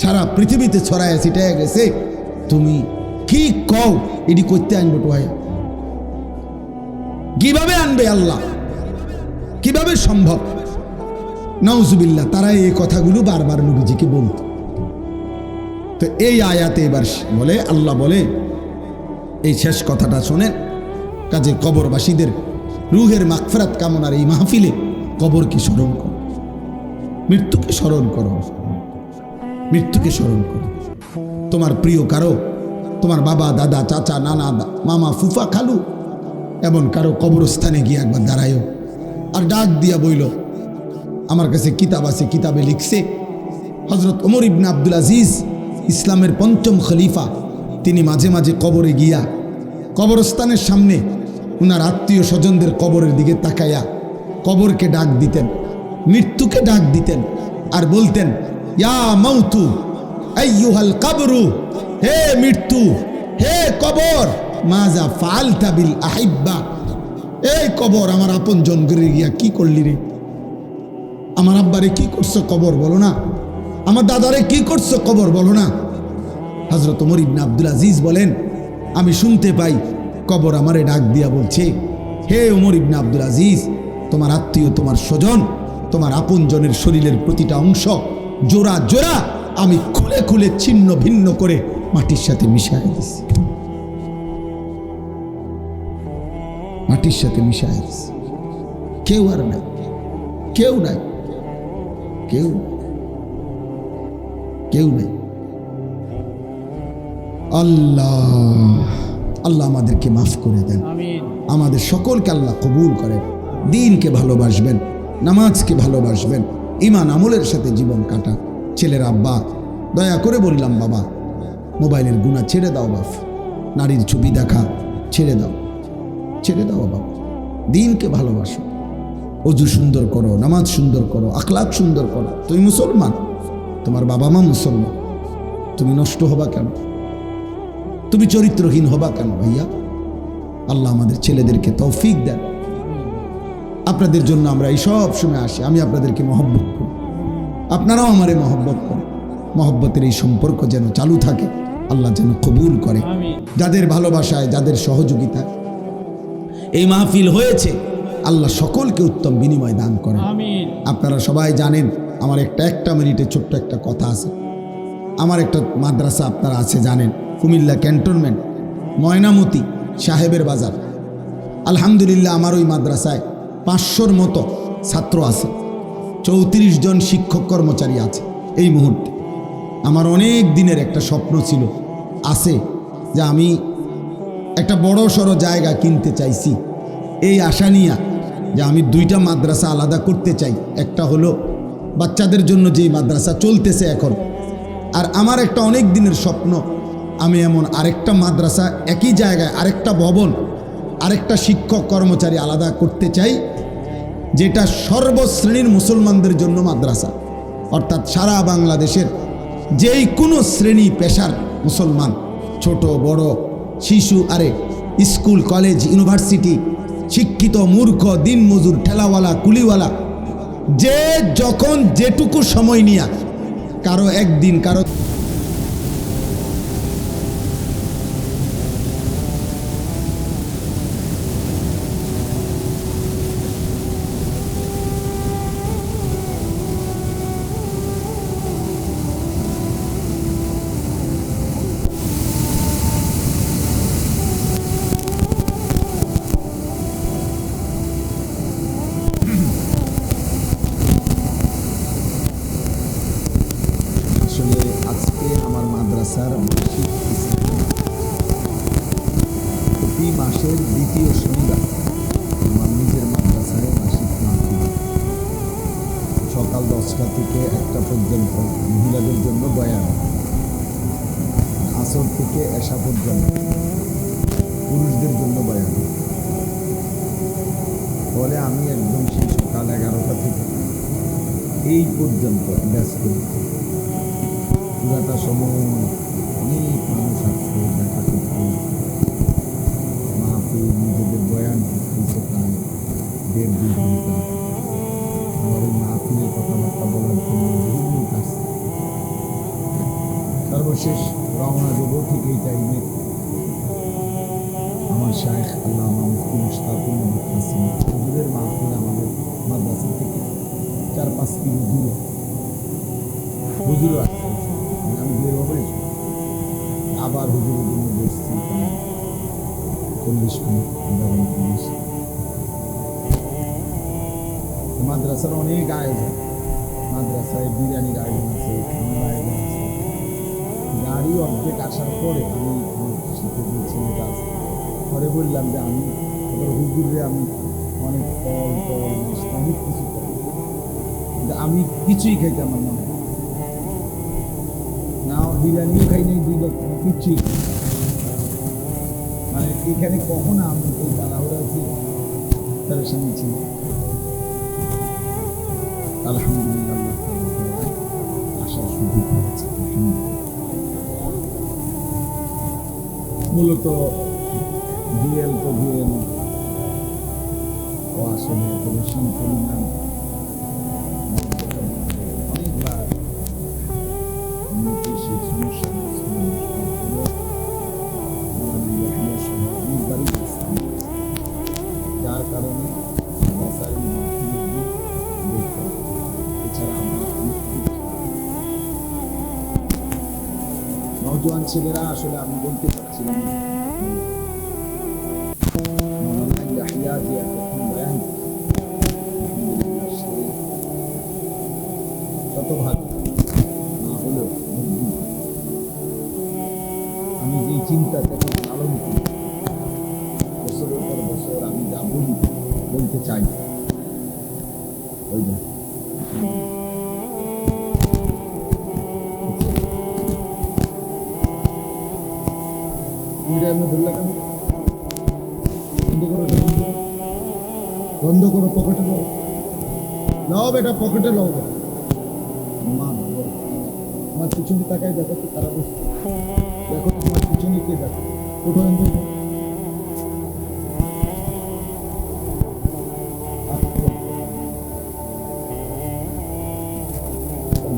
সারা পৃথিবীতে ছড়ায় ছিটাইয়া গেছে। তুমি কি কও এটি করতে আনবো টোহাই? কিভাবে আনবে আল্লাহ? কিভাবে সম্ভব? নাউজুবিল্লাহ, তারা এই কথাগুলো বারবার নবীজিকে বলত। তো এই আয়াতে এবার বলে, আল্লাহ বলে, এই শেষ কথাটা শোনেন, কাজে কবরবাসীদের রুহের মাগফিরাত কামনার এই মাহফিলে কবরকে স্মরণ করো, মৃত্যুকে স্মরণ করো, মৃত্যুকে স্মরণ করো। তোমার প্রিয় কারো, তোমার বাবা, দাদা, চাচা, নানা, মামা, ফুফা, খালু, এমন কারো কবরস্থানে গিয়ে একবার দাঁড়ায়ও, আর ডাক দিয়া বইল। আমার কাছে কিতাব আছে, কিতাবে লিখছে হযরত ওমর ইবনে আব্দুল আজিজ, ইসলামের ৫ম খলিফা, তিনি মাঝে মাঝে কবরে গিয়া কবরস্থানের সামনে উনার আত্মীয় স্বজনদের কবরের দিকে তাকাইয়া কবরকে ডাক দিতেন, মৃত্যুকে ডাক দিতেন, আর বলতেন, ইয়া মাউতু আইয়ুহাল কবরু, হে মৃত্যু, হে কবর, মাজা ফাআলতা বিল আহিব্বা, এই কবর আমার আপন জন করে গিয়া কি করলি রে? আমার আব্বারে কি করছো কবর বলো না? আমার দাদারে কি করছো কবর বলো না? হযরত ওমর ইবনে আব্দুল আজিজ বলেন, আমি শুনতে পাই কবর আমারে ডাক দিয়া বলছে, হে ওমর ইবনে আব্দুল আজিজ, তোমার আত্মীয়, তোমার স্বজন, তোমার আপন জনের শরীরের প্রতিটা অংশ জোড়া জোড়া আমি খুলে খুলে ছিন্ন ভিন্ন করে মাটির সাথে মিশাই দিছি, মাটির সাথে মিশাই দিছি। কেউ আর নাই, কেউ নাই, কেউ কেউ নেই। আল্লাহ আল্লাহ আমাদেরকে মাফ করে দেন, আমাদের সকলকে আল্লাহ কবুল করেন। দ্বীনকে ভালোবাসবেন, নামাজকে ভালোবাসবেন, ঈমান আমলের সাথে জীবন কাটান। ছেলের আব্বা, দয়া করে বললাম বাবা, মোবাইলের গুণা ছেড়ে দাও বাপ, নারীর ছবি দেখা ছেড়ে দাও, ছেড়ে দাও বাপ, দিনকে ভালোবাসো, অজু সুন্দর করো, নামাজ সুন্দর করো, আখলাক সুন্দর করো। তুমি মুসলমান, তোমার বাবা মা মুসলমান, তুমি নষ্ট হবা কেন? তুমি চরিত্রহীন হবা কেন ভাইয়া? আল্লাহ আমাদের ছেলেদেরকে তৌফিক দেন। আপনাদের জন্য আমরা এই সব সময় আসি, আমি আপনাদেরকে মহব্বত করি, আপনারাও আমারে মহব্বত করেন। মহব্বতের এই সম্পর্ক যেন চালু থাকে, আল্লাহ যেন কবুল করে। যাদের ভালোবাসায়, যাদের সহযোগিতায় এই মাহফিল হয়েছে, আল্লাহ সকলকে উত্তম বিনিময় দান করেন। আপনারা সবাই জানেন, আমার একটা মিনিটে ছোট্ট একটা কথা আছে। আমার একটা মাদ্রাসা আপনারা আছে জানেন, কুমিল্লা ক্যান্টনমেন্ট, ময়নামতি সাহেবের বাজার। আলহামদুলিল্লাহ আমার ওই মাদ্রাসায় 500-র মতো ছাত্র আছে, 34 জন শিক্ষক কর্মচারী আছে। এই মুহূর্তে আমার অনেক দিনের একটা স্বপ্ন ছিল, আছে, যে আমি একটা বড় সড়ো জায়গা কিনতে চাইছি। এই আশা নিয়ে যে আমি 2টা মাদ্রাসা আলাদা করতে চাই। একটা হলো বাচ্চাদের জন্য যেই মাদ্রাসা চলতেছে এখন, আর আমার একটা অনেক দিনের স্বপ্ন, আমি এমন আরেকটা মাদ্রাসা একই জায়গায়, আরেকটা ভবন, আরেকটা শিক্ষক কর্মচারী আলাদা করতে চাই, যেটা সর্বশ্রেণীর মুসলমানদের জন্য মাদ্রাসা। অর্থাৎ সারা বাংলাদেশের যেই কোনো শ্রেণী পেশার মুসলমান, ছোট বড় শিশু, আরে স্কুল কলেজ ইউনিভার্সিটি, শিক্ষিত মূর্খ দিনমজুর ঠেলাওয়ালা কুলিওয়ালা, যে যখন যেটুকু সময় নিয়ে, কারো একদিন, কারো আজকে আমার মাদ্রাসার মাসিক প্রতি মাসের 2য় শনিবার আমার নিজের মাদ্রাসায় মাসিক মাহফিল, সকাল 10টা থেকে 1টা পর্যন্ত মহিলাদের জন্য বয়ান, আসর থেকে এশা পর্যন্ত পুরুষদের জন্য বয়ান। ফলে আমি একদম সেই সকাল 11টা থেকে এই পর্যন্ত ব্যস্ত। পুরাটা সময় অনেক মানুষ আসছে দেখা করতে, মাহফিল, নিজেদের বয়ান করতেছে প্রায় 1.5-2 ঘন্টা। আমার এই মাহফিলের কথাবার্তা বলার জন্য বিভিন্ন কাজ। সর্বশেষ রওনা দেব ঠিক এই টাইমে আমার শায়েখ আল্লামা মুফতি মুশতাকুর নবী কাসিম হুজুরের মাহফিল আমাদের মাদ্রাসা থেকে 4-5 কিলো দূরে। হুজুরও আসছে, আমি বের হবে আবার হুজুরের জন্য বসছি 40 মিনিট। মাদ্রাসার অনেক আয়োজন, মাদ্রাসায় বিরিয়ানির আয়োজন আছে, খানার আয়োজন আছে। গাড়ি অর্ধেক আসার পরে আমি শিখে দিয়েছি কাজ পরে বললাম যে আমি হুজুরে আমি অনেক ফল অনেক কিছু করি, আমি কিছুই খাইতে আমার মনে হয় না, বিরিয়ানিও খাই নাই 2 লক্ষ, কিছুই মানে এখানে কখন আমি ওই তাড়াহুড়া আছি তার সঙ্গে ছিল। আলহামদুলিল্লাহ আসার সুযোগ হয়েছে। মূলত জুয়েল ও আসলে বেশি পরিমাণ অনেকবার সেই সমস্যা অনেকবারই, যার কারণে এছাড়া নওজোয়ান ছেলেরা আসলে আমি বলতে পারছিলাম তত ভালো না হলেও আমি যে চিন্তাটাকে লালন করি, বছরের পর বছর আমি যা বলতে চাই, ওই এটা এমনি ধরলে কেন? বন্ধ করো, এটা বন্ধ করো। বন্ধ করো, পকেটে লও। লও বেটা, পকেটে লও। মা আমার পিছনে তাকায় দেখো তো তারা বসছে। দেখো তোমার পিছনে কে দেখো। ওঠো এমনি।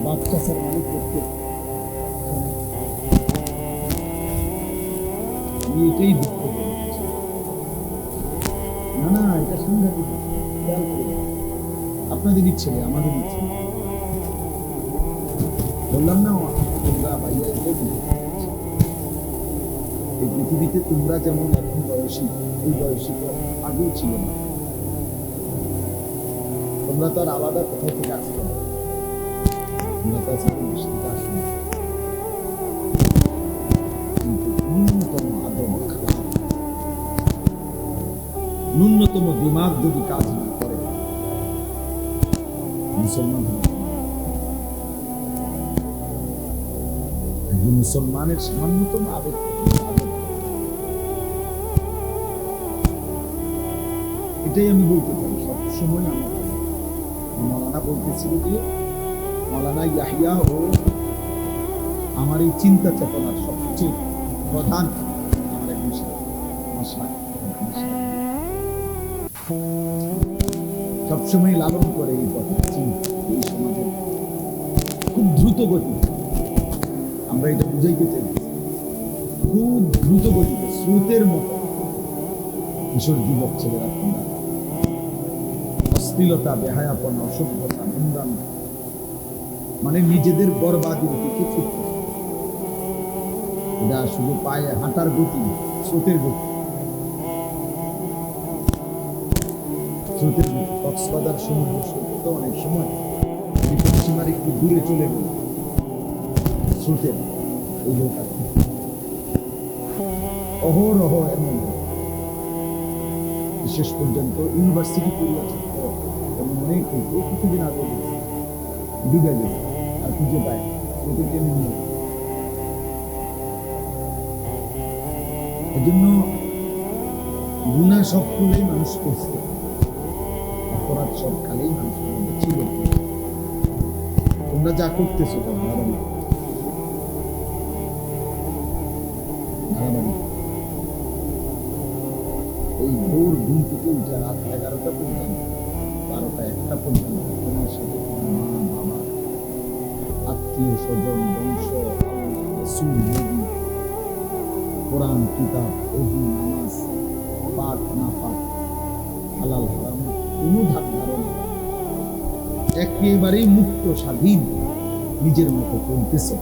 বাচ্চা স্যার মালিক করতে আমি এটাই দুঃখ করছি। না না, এটা সাংঘাতিক। খেয়াল করুন, আপনাদের ইচ্ছে নেই, আমাদের ইচ্ছে নেই। বললাম না তোমরা ভাইয়া এটাই বুঝতে পারছি। এই পৃথিবীতে তোমরা যেমন এখন বয়সী, ওই বয়সী তো আগেও ছিল না। তোমরা তো আর আলাদা কোথাও থেকে আসতে না, তোমরা তো আজকে বৃষ্টিতে আসো না। কিন্তু ন্যূনতম আদব খারাপ, ন্যূনতম দিমাগ যদি কাজ না করে মুসলমান হবে না। একজন মুসলমানের সামান্যতম আবেগ এটাই আমি বলতে চাই সবসময়। আমার মৌলানা বলতেছিল যে মৌলানা ইয়াহিয়া ও আমার এই চিন্তা চেতনার সবচেয়ে প্রধান আমার এক বিষয় সবসময় লালন করে এই কথা চিন্তা। এই সমাজে খুব দ্রুত গতি, আমরা এটা বুঝাইতে চাই, খুব দ্রুত গতিতে স্রোতের মতো কিশোর যুবক ছেলেরা তোমরা অশ্লীলতা, বেহায়াপনা, অসভ্যতা, নোংরাম, মানে নিজেদের বরবাদির দিকে ছুটতে। এটা শুধু পায়ে হাঁটার গতি, স্রোতের গতি, স্রোতের গতি। কক্সবাজার সমুদ্র সৈকত অনেক সময় বিপদ সীমার একটু দূরে চলে গেল স্রোতের ওই লোকটা অহরহ এমন শেষ পর্যন্ত ইউনিভার্সিটি পড়ুয়া ছাত্র এমন অনেক হয়েছে। কিছুদিন আগে ডুবে গেছে আর খুঁজে পায় স্রোতে টেনে নিয়ে। এজন্য গুনাহ সব কুলেই মানুষ করছে, অপরাধ সব কালেই মানুষের মধ্যে ছিল। তোমরা যা করতেছো তা ধারাবাহিক, এই ভোর ঘুম থেকে উঠে রাত 11টা পর্যন্ত, 12টা 1টা পর্যন্ত তোমার সাথে তোমার মা বাবা, আত্মীয় স্বজন, বংশ, আল্লাহ, রাসূল, নবী, কোরআন, কিতাব, ওযু, নামাজ, পাক না পাক, হালাল হারাম কোনো ধার ধারণা একেবারেই মুক্ত স্বাধীন নিজের মতো চলতেছে।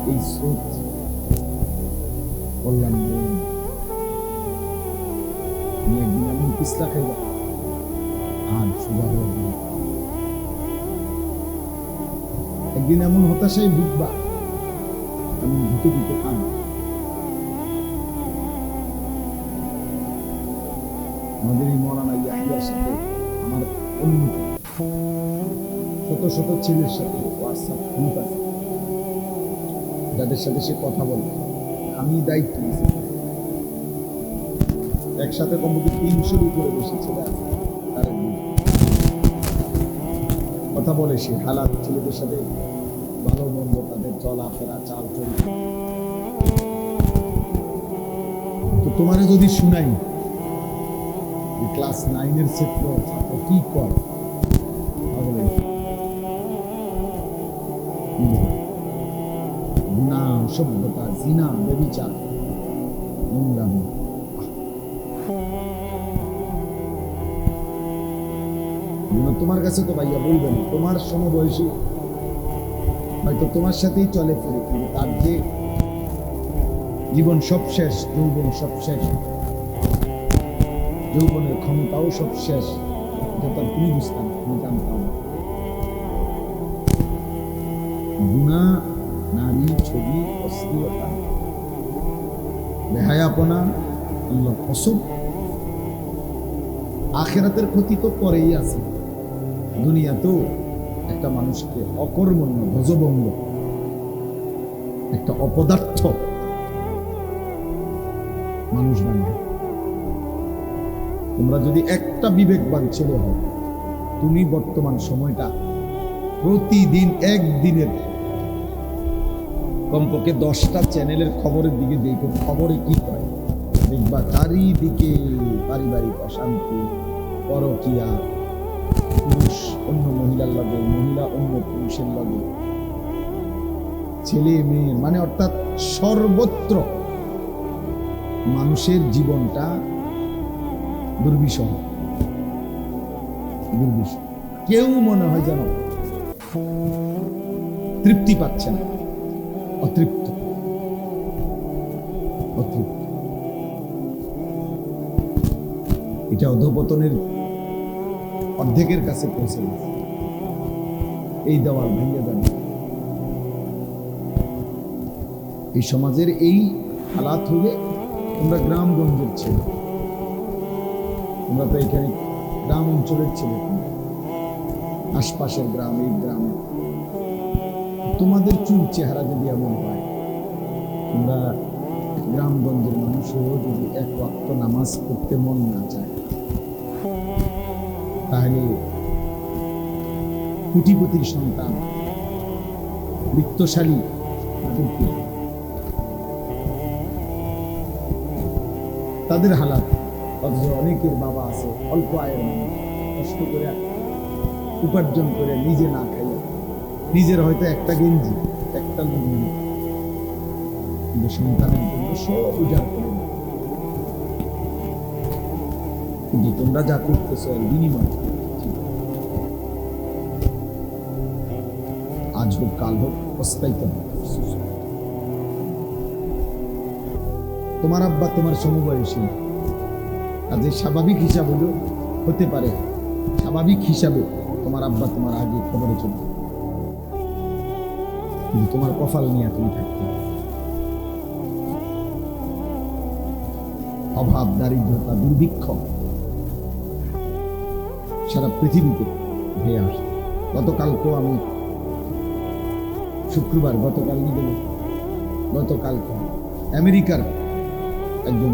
এই স্রোত বললাম একদিন এমন পিছলা খাইবা আর সুগার হয়ে, একদিন এমন হতাশায় ভুগবা এমন ধুতে ধুতে খান। আমাদের এই মৌলানা ইয়াহিয়ার সাথে আমার অনুমতি, শত শত ছেলের সাথে হোয়াটসঅ্যাপ গ্রুপ আছে যাদের সাথে সে কথা বলে। আমি দায়িত্ব নিয়েছি, একসাথে কমপক্ষে 300-র উপরে বেশি ছেলে আছে, তার কথা বলে সে হালাত, ছেলেদের সাথে ভালো মন্দ, তাদের চলাফেরা, চাল চরিত্র। তো তোমারে যদি শুনাই ক্লাস 9-এর ছাত্র কি কর, গুনাহ, অসভ্যতা, জিনা, ব্যভিচার, নোংরামি, তোমার কাছে তো ভাইয়া বলবেন, তোমার সমবয়সী হয়তো তোমার সাথেই চলে ফিরে, কিন্তু তার যে জীবন সব শেষ, যৌবন সব শেষ, যৌবনের ক্ষমতাও সব শেষ, যেটা তুমি বুঝতাম, তুমি জানতাম। গুনাহ, নারী, ছবি, অশ্লীলতা, বেহায়াপনা, আল্লাহর কসম, আখিরাতের ক্ষতি তো পরেই আছে। দুনিয়াতেও একটা মানুষকে অকর্মণ্য, ধ্বজভঙ্গ, একটা অপদার্থ মানুষ বানায়। তোমরা যদি একটা বিবেকবান ছেলে হও, তুমি বর্তমান সময়টা প্রতিদিন একদিনের কমপক্ষে 10টা চ্যানেলের খবরের দিকে দেখো, খবরে কি হয় দেখবা চারিদিকে পারিবারিক অশান্তি, পরকীয়া, পুরুষ অন্য মহিলার লগে, মহিলা অন্য পুরুষের লগে, ছেলে মেয়ে, মানে অর্থাৎ সর্বত্র মানুষের জীবনটা দুর্বিষহ। কেউ মনে হয় যেন তৃপ্তি পাচ্ছে না, অতৃপ্ত। এটা অধঃপতনের অর্ধেকের কাছে পৌঁছে গেছে। এই দেওয়াল ভাঙিয়ে যাবে। এই সমাজের এই হালাত হলে তোমরা গ্রামগঞ্জের ছেলে, তোমরা তো এখানে গ্রাম অঞ্চলের ছেলে, আশপাশের গ্রাম, এই গ্রামে তোমাদের চুল চেহারা যদি এমন হয়, তোমরা গ্রামগঞ্জের মানুষও যদি এক ওয়াক্ত নামাজ পড়তে মন না চায়, তাহলে কোটিপতির সন্তান, বৃত্তশালী তাদের হালাত। অথচ অনেকের বাবা আছে অল্প আয়ের মানুষ, কষ্ট করে উপার্জন করে নিজে না খাইয়া, নিজের হয়তো একটা গেঞ্জি, একটা লুঙ্গি, কিন্তু সন্তানের জন্য সব উজাড় করে দেয়। কিন্তু তোমরা যা করতেছ এর বিনিময় আজ হোক কাল হোক অস্থায়িত হবে। তোমার আব্বা তোমার সমবয়সী, কাজে স্বাভাবিক হিসাব হলো হতে পারে, স্বাভাবিক হিসাবে তোমার আব্বা তোমার আগে খবরে চলে, কিন্তু তোমার কপাল নিয়ে তুমি থাকতে। অভাব, দারিদ্রতা, দুর্ভিক্ষ সারা পৃথিবীতে ধেয়ে আসে। গতকালকেও আমি শুক্রবার, গতকালকে আমেরিকার একজন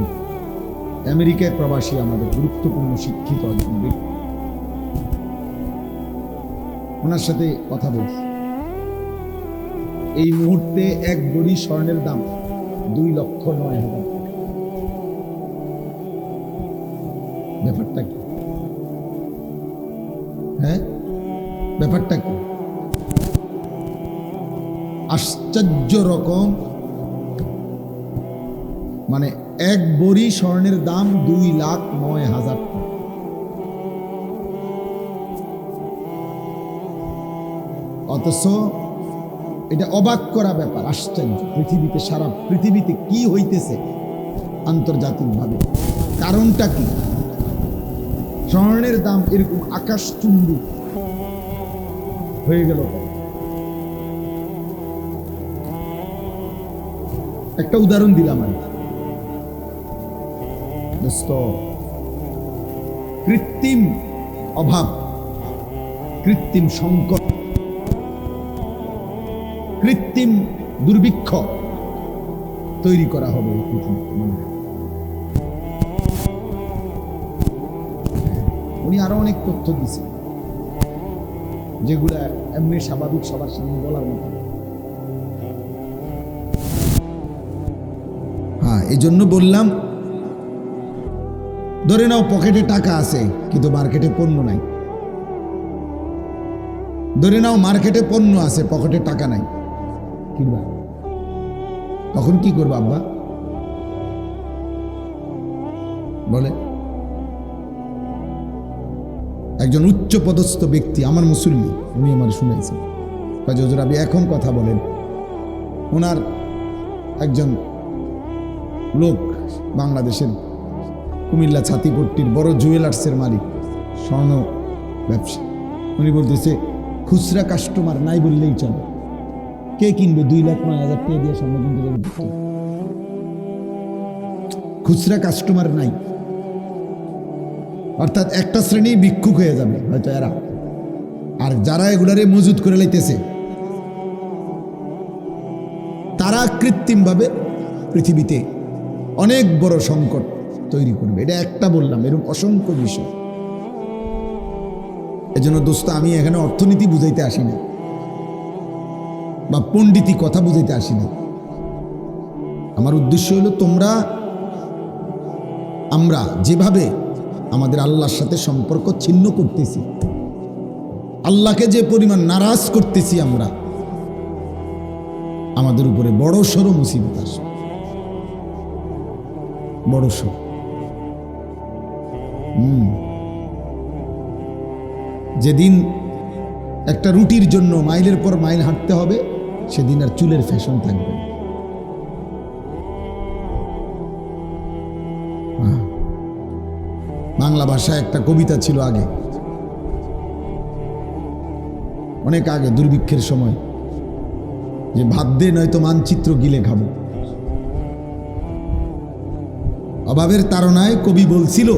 আমেরিকায় প্রবাসী, আমাদের গুরুত্বপূর্ণ শিক্ষিত একজন ব্যক্তি, ওনার সাথে কথা বলছি। এই মুহূর্তে এক ভরি স্বর্ণের দাম 2,09,000 টাকা। ব্যাপারটা কি? হ্যাঁ, ব্যাপারটা কি? আশ্চর্য রকম, মানে এক ভরি স্বর্ণের দাম 2,09,000 টাকা। অথচ এটা অবাক করা ব্যাপার, আশ্চর্য। পৃথিবীতে, সারা পৃথিবীতে কি হইতেছে আন্তর্জাতিকভাবে, কারণটা কি? স্বর্ণের দাম এরকম আকাশচুম্বী হয়ে গেল। একটা উদাহরণ দিলাম আমি, দোস্ত। কৃত্রিম অভাব, কৃত্রিম সংকট, কৃত্রিম দুর্ভিক্ষ তৈরি করা হবে এই পৃথিবীতে। উনি আরো অনেক তথ্য দিয়েছেন, যেগুলা এমনি স্বাভাবিক সবার সামনে বলার মতো। হ্যাঁ, এই জন্য বললাম, ধরে নাও পকেটে টাকা আছে কিন্তু মার্কেটে পণ্য নাই। ধরে নাও মার্কেটে পণ্য আছে, পকেটে টাকা নাই, কিনবা, তখন কি করবা আব্বা? বলে একজন উচ্চ পদস্থ ব্যক্তি, আমার মুসল্লি, উনি আমার শুনাইছেন, কাজী হুজুর আপনি এখন কথা বলেন। ওনার একজন লোক, বাংলাদেশের কুমিল্লা ছাতিপট্টির বড় জুয়েলার্সের মালিক, স্বর্ণ ব্যবসা, উনি বলতেছে খুচরা কাস্টমার নাই বললেই চলে। কে কিনবে 2,09,000 টাকা দিয়ে স্বর্ণ কিনতে যাবে? খুচরা কাস্টমার নাই, অর্থাৎ একটা শ্রেণী ভিক্ষুক হয়ে যাবে হয়তো এরা। আর যারা এগুলারে মজুত করে লাইতেছে, তারা কৃত্রিমভাবে পৃথিবীতে অনেক বড় সংকট তৈরি করবে। এটা একটা বললাম, এরকম অসংখ্য বিষয়। এজন্য দোস্ত, আমি এখানে অর্থনীতি বুঝাইতে আসি না বা পণ্ডিতি কথা বুঝাইতে আসি না। আমার উদ্দেশ্য হলো আমরা যেভাবে আমাদের আল্লাহর সাথে সম্পর্ক ছিন্ন করতেছি, আল্লাহকে যে পরিমাণ নারাজ করতেছি আমরা, আমাদের উপরে বড় সড় মুসিবত আসে, বড় সড়। যেদিন একটা রুটির জন্য মাইলের পর মাইল হাঁটতে হবে, সেদিন আর চুলের ফ্যাশন থাকবে না। বাংলা ভাষায় একটা কবিতা ছিল আগে, অনেক আগে, দুর্ভিক্ষের সময়, যে ভাত দে নয়তো মানচিত্র গিলে খাবো। অভাবের তাড়নায় কবি বলছিল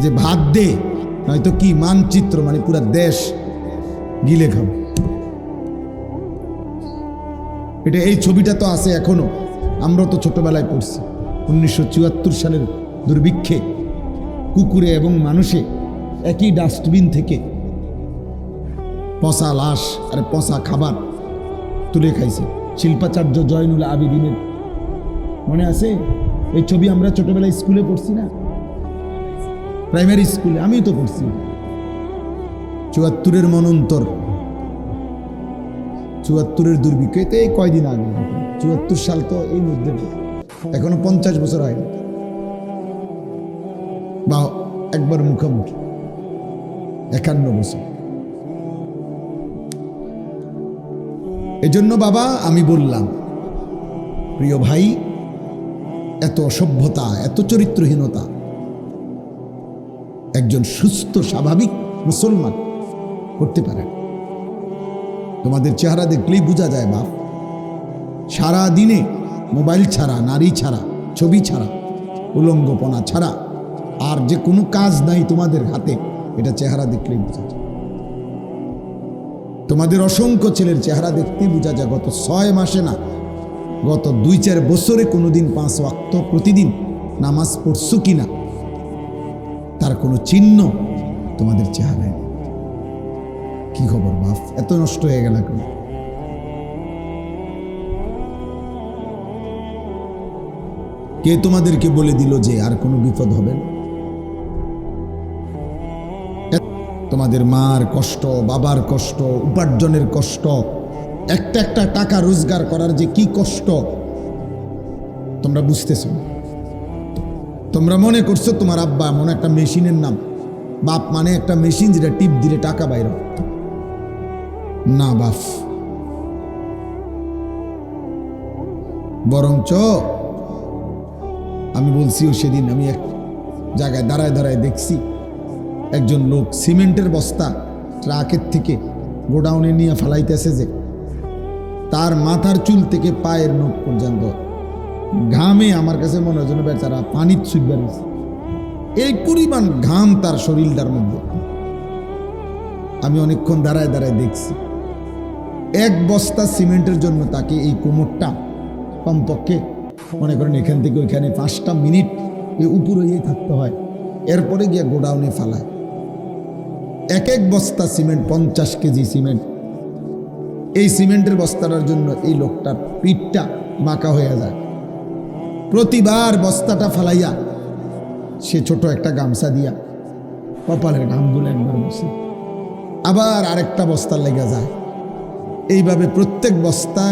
যে ভাত দে নয়তো কি মানচিত্র, মানে পুরা দেশ গিলে খাবো। এটা, এই ছবিটা তো আছে এখনো, আমরা তো ছোটবেলায় পড়ছি। 1974 সালের দুর্ভিক্ষে কুকুরে এবং মানুষে একই ডাস্টবিন থেকে পচা লাশ আর পচা খাবার তুলে খাইছে। শিল্পাচার্য জয়নুল আবেদিনের মনে আছে এই ছবি? আমরা ছোটবেলায় স্কুলে পড়ছি না, প্রাইমারি স্কুলে, আমিও তো পড়ছি। 74-এর মনন্তর, 74-এর দুর্ভিক্ষ, এতে এই কয়দিন আগে। 74 সাল তো এই মধ্যে, এখনো 50 বছর হয়নি, বা একবার মুখোমুখি 51 বছর। এজন্য বাবা আমি বললাম, প্রিয় ভাই, এত অসভ্যতা, এত চরিত্রহীনতা একজন সুস্থ স্বাভাবিক মুসলমান করতে পারে। তোমাদের চেহারা দেখলেই বোঝা যায় বাপ, সারা দিনে মোবাইল ছাড়া, নারী ছাড়া, ছবি ছাড়া, উলঙ্গপনা ছাড়া আর যে কোনো কাজ নাই তোমাদের হাতে, এটা চেহারা দেখলেই বোঝা যায়। তোমাদের অসংখ্য ছেলের চেহারা দেখতেই বোঝা যায় গত 6 মাসে না, গত 2-4 বছরে কোনোদিন 5 ওয়াক্ত প্রতিদিন নামাজ পড়ছো কিনা তার কোনো চিহ্ন তোমাদের চেহারায়। কি খবর বাপ, এত নষ্ট হয়ে গেল কেন? কে তোমাদেরকে বলে দিল যে আর কোনো বিপদ হবে না? তোমাদের মার কষ্ট, বাবার কষ্ট, উপার্জনের কষ্ট, একটা একটা টাকা রোজগার করার যে কি কষ্ট তোমরা বুঝতেছো। তোমরা মনে করছো তোমার আব্বা এমন একটা মেশিনের নাম, বাপ মানে একটা মেশিন যেটা টিপ দিলে টাকা বাইর। না বাপ, বরঞ্চ আমি বলছিও সেদিন, আমি এক জায়গায় দাঁড়ায় দাঁড়ায় দেখছি একজন লোক সিমেন্টের বস্তা ট্রাকের থেকে গোডাউনে নিয়ে ফেলাইতেছে, যে তার মাথার চুল থেকে পায়ের নখ পর্যন্ত ঘামে, আমার কাছে মনে হয় যেন বেচারা পানির ছুটবার, এই পরিমাণ ঘাম তার শরীরটার মধ্যে। আমি অনেকক্ষণ দাঁড়ায় দাঁড়ায় দেখছি। এক বস্তা সিমেন্টের জন্য তাকে এই কোমরটা কমপক্ষে মনে করেন এখান থেকে ওইখানে 5টা মিনিট উপরে থাকতে হয়, এরপরে গিয়ে গোডাউনে ফেলায়। এক বস্তা সিমেন্ট, 50 কেজি সিমেন্ট। এই সিমেন্টের বস্তাটার জন্য এই লোকটার পিঠটা বাঁকা হয়ে যায়। প্রতিবার বস্তাটা ফালাইয়া সে ছোট একটা গামছা দিয়া কপালের ঘামগুলো একবার বসে, আবার আরেকটা বস্তা লেগে যায়। এইভাবে প্রত্যেক বস্তা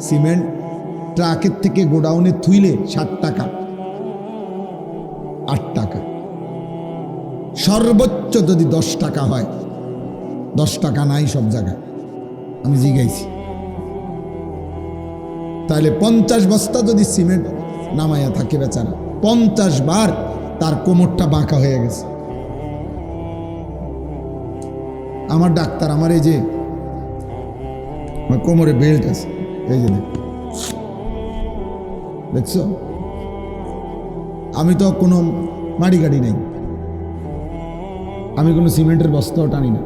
সিমেন্ট ট্রাকের থেকে গোডাউনে থুইলে 60 টাকা, 8 টাকা, সর্বোচ্চ যদি 10 টাকা হয়। 10 টাকা নাই সব জায়গায়, আমি জিগাইছি। তাহলে 50 বস্তা যদি সিমেন্ট নামাইয়া থাকে বেচারা, 50 বার তার কোমরটা বাঁকা হয়ে গেছে। আমার ডাক্তার, আমার এই যে কোমরে বেল্ট আছে, এই যে দেখছো, আমি তো কোনো মাড়ি গাড়ি নেই, আমি কোনো সিমেন্টের বস্তাও টানি না।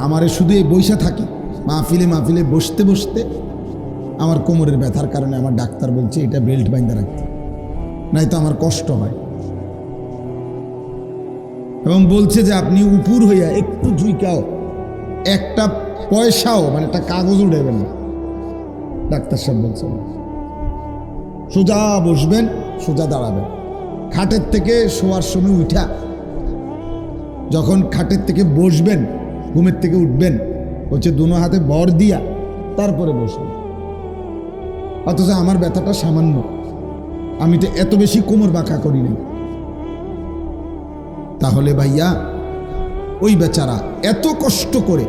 আমারে শুধু এই বৈশা থাকি, মাহফিলে বসতে বসতে আমার কোমরের ব্যথার কারণে আমার ডাক্তার বলছে এটা বেল্ট বাইন্ধা রাখতে, নাই তো আমার কষ্ট হয়। এবং বলছে যে আপনি উপর হইয়া একটু ঝুইকাও, একটা পয়সাও মানে একটা কাগজ উঠাবেন না। ডাক্তার সাহেব বলছেন সোজা বসবেন, সোজা দাঁড়াবেন। খাটের থেকে শোয়ার সময় উঠা, যখন খাটের থেকে বসবেন, ঘুমের থেকে উঠবেন, হচ্ছে দুনো হাতে ভর দিয়া তারপরে বসবেন। অথচ আমার ব্যথাটা সামান্য, আমি তো এত বেশি কোমর বাঁকা করি নাই। তাহলে ভাইয়া ওই বেচারা এত কষ্ট করে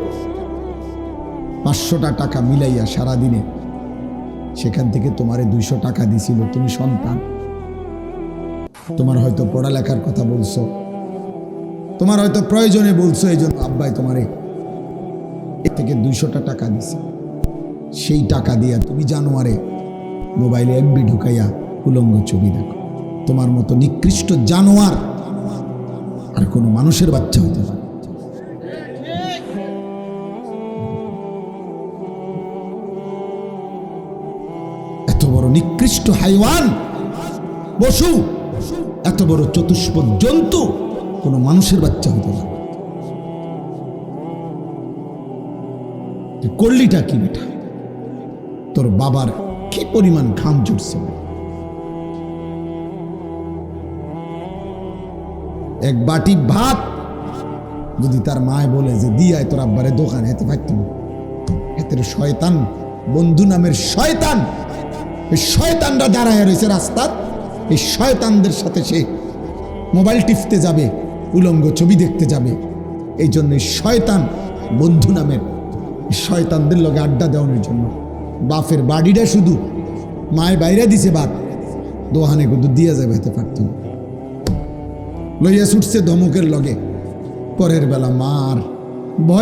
500টা টাকা মিলাইয়া সারাদিনে, সেখান থেকে তোমারে 200 টাকা দিছিল। তুমি সন্তান, তোমার হয়তো পড়ালেখার কথা বলছো, তোমার হয়তো প্রয়োজনে বলছো, এই জন্য আব্বাই তোমারে এর থেকে 200টা টাকা দিছে। সেই টাকা দিয়া তুমি জানোয়ারে মোবাইলে MB ঢুকাইয়া উলঙ্গ ছবি দেখো। তোমার মতো নিকৃষ্ট জানোয়ার আর কোনো মানুষের বাচ্চা হতে পারে? এত বড় নিকৃষ্ট হাইওয়ান, পশু, এত বড় চতুষ্পদ জন্তু কোনো মানুষের বাচ্চা হতে পারে? করলিটা কি বেটা? তোর বাবার কি পরিমাণ ঘাম ঝরছে? এক বাটি ভাত যদি তার মায় বলে যে দিয়ায় তোর আব্বারে দোকানে, এতে পারত না। এতের শয়তান বন্ধু নামের শয়তান, এই শয়তানরা দাঁড়ায় রয়েছে রাস্তার, এই শয়তানদের সাথে সে মোবাইল টিপতে যাবে, উলঙ্গ ছবি দেখতে যাবে। এই জন্য শয়তান বন্ধু নামের শয়তানদের লগে আড্ডা দেওয়ানোর জন্য বাপের বাড়িটা শুধু মায়ের বাইরে দিছে, বাদ দোহানে কিন্তু দিয়া যাবে, হতে পারত না। লইয়া ছুটছে ধমকের লগে, পরের বেলা মার ভয়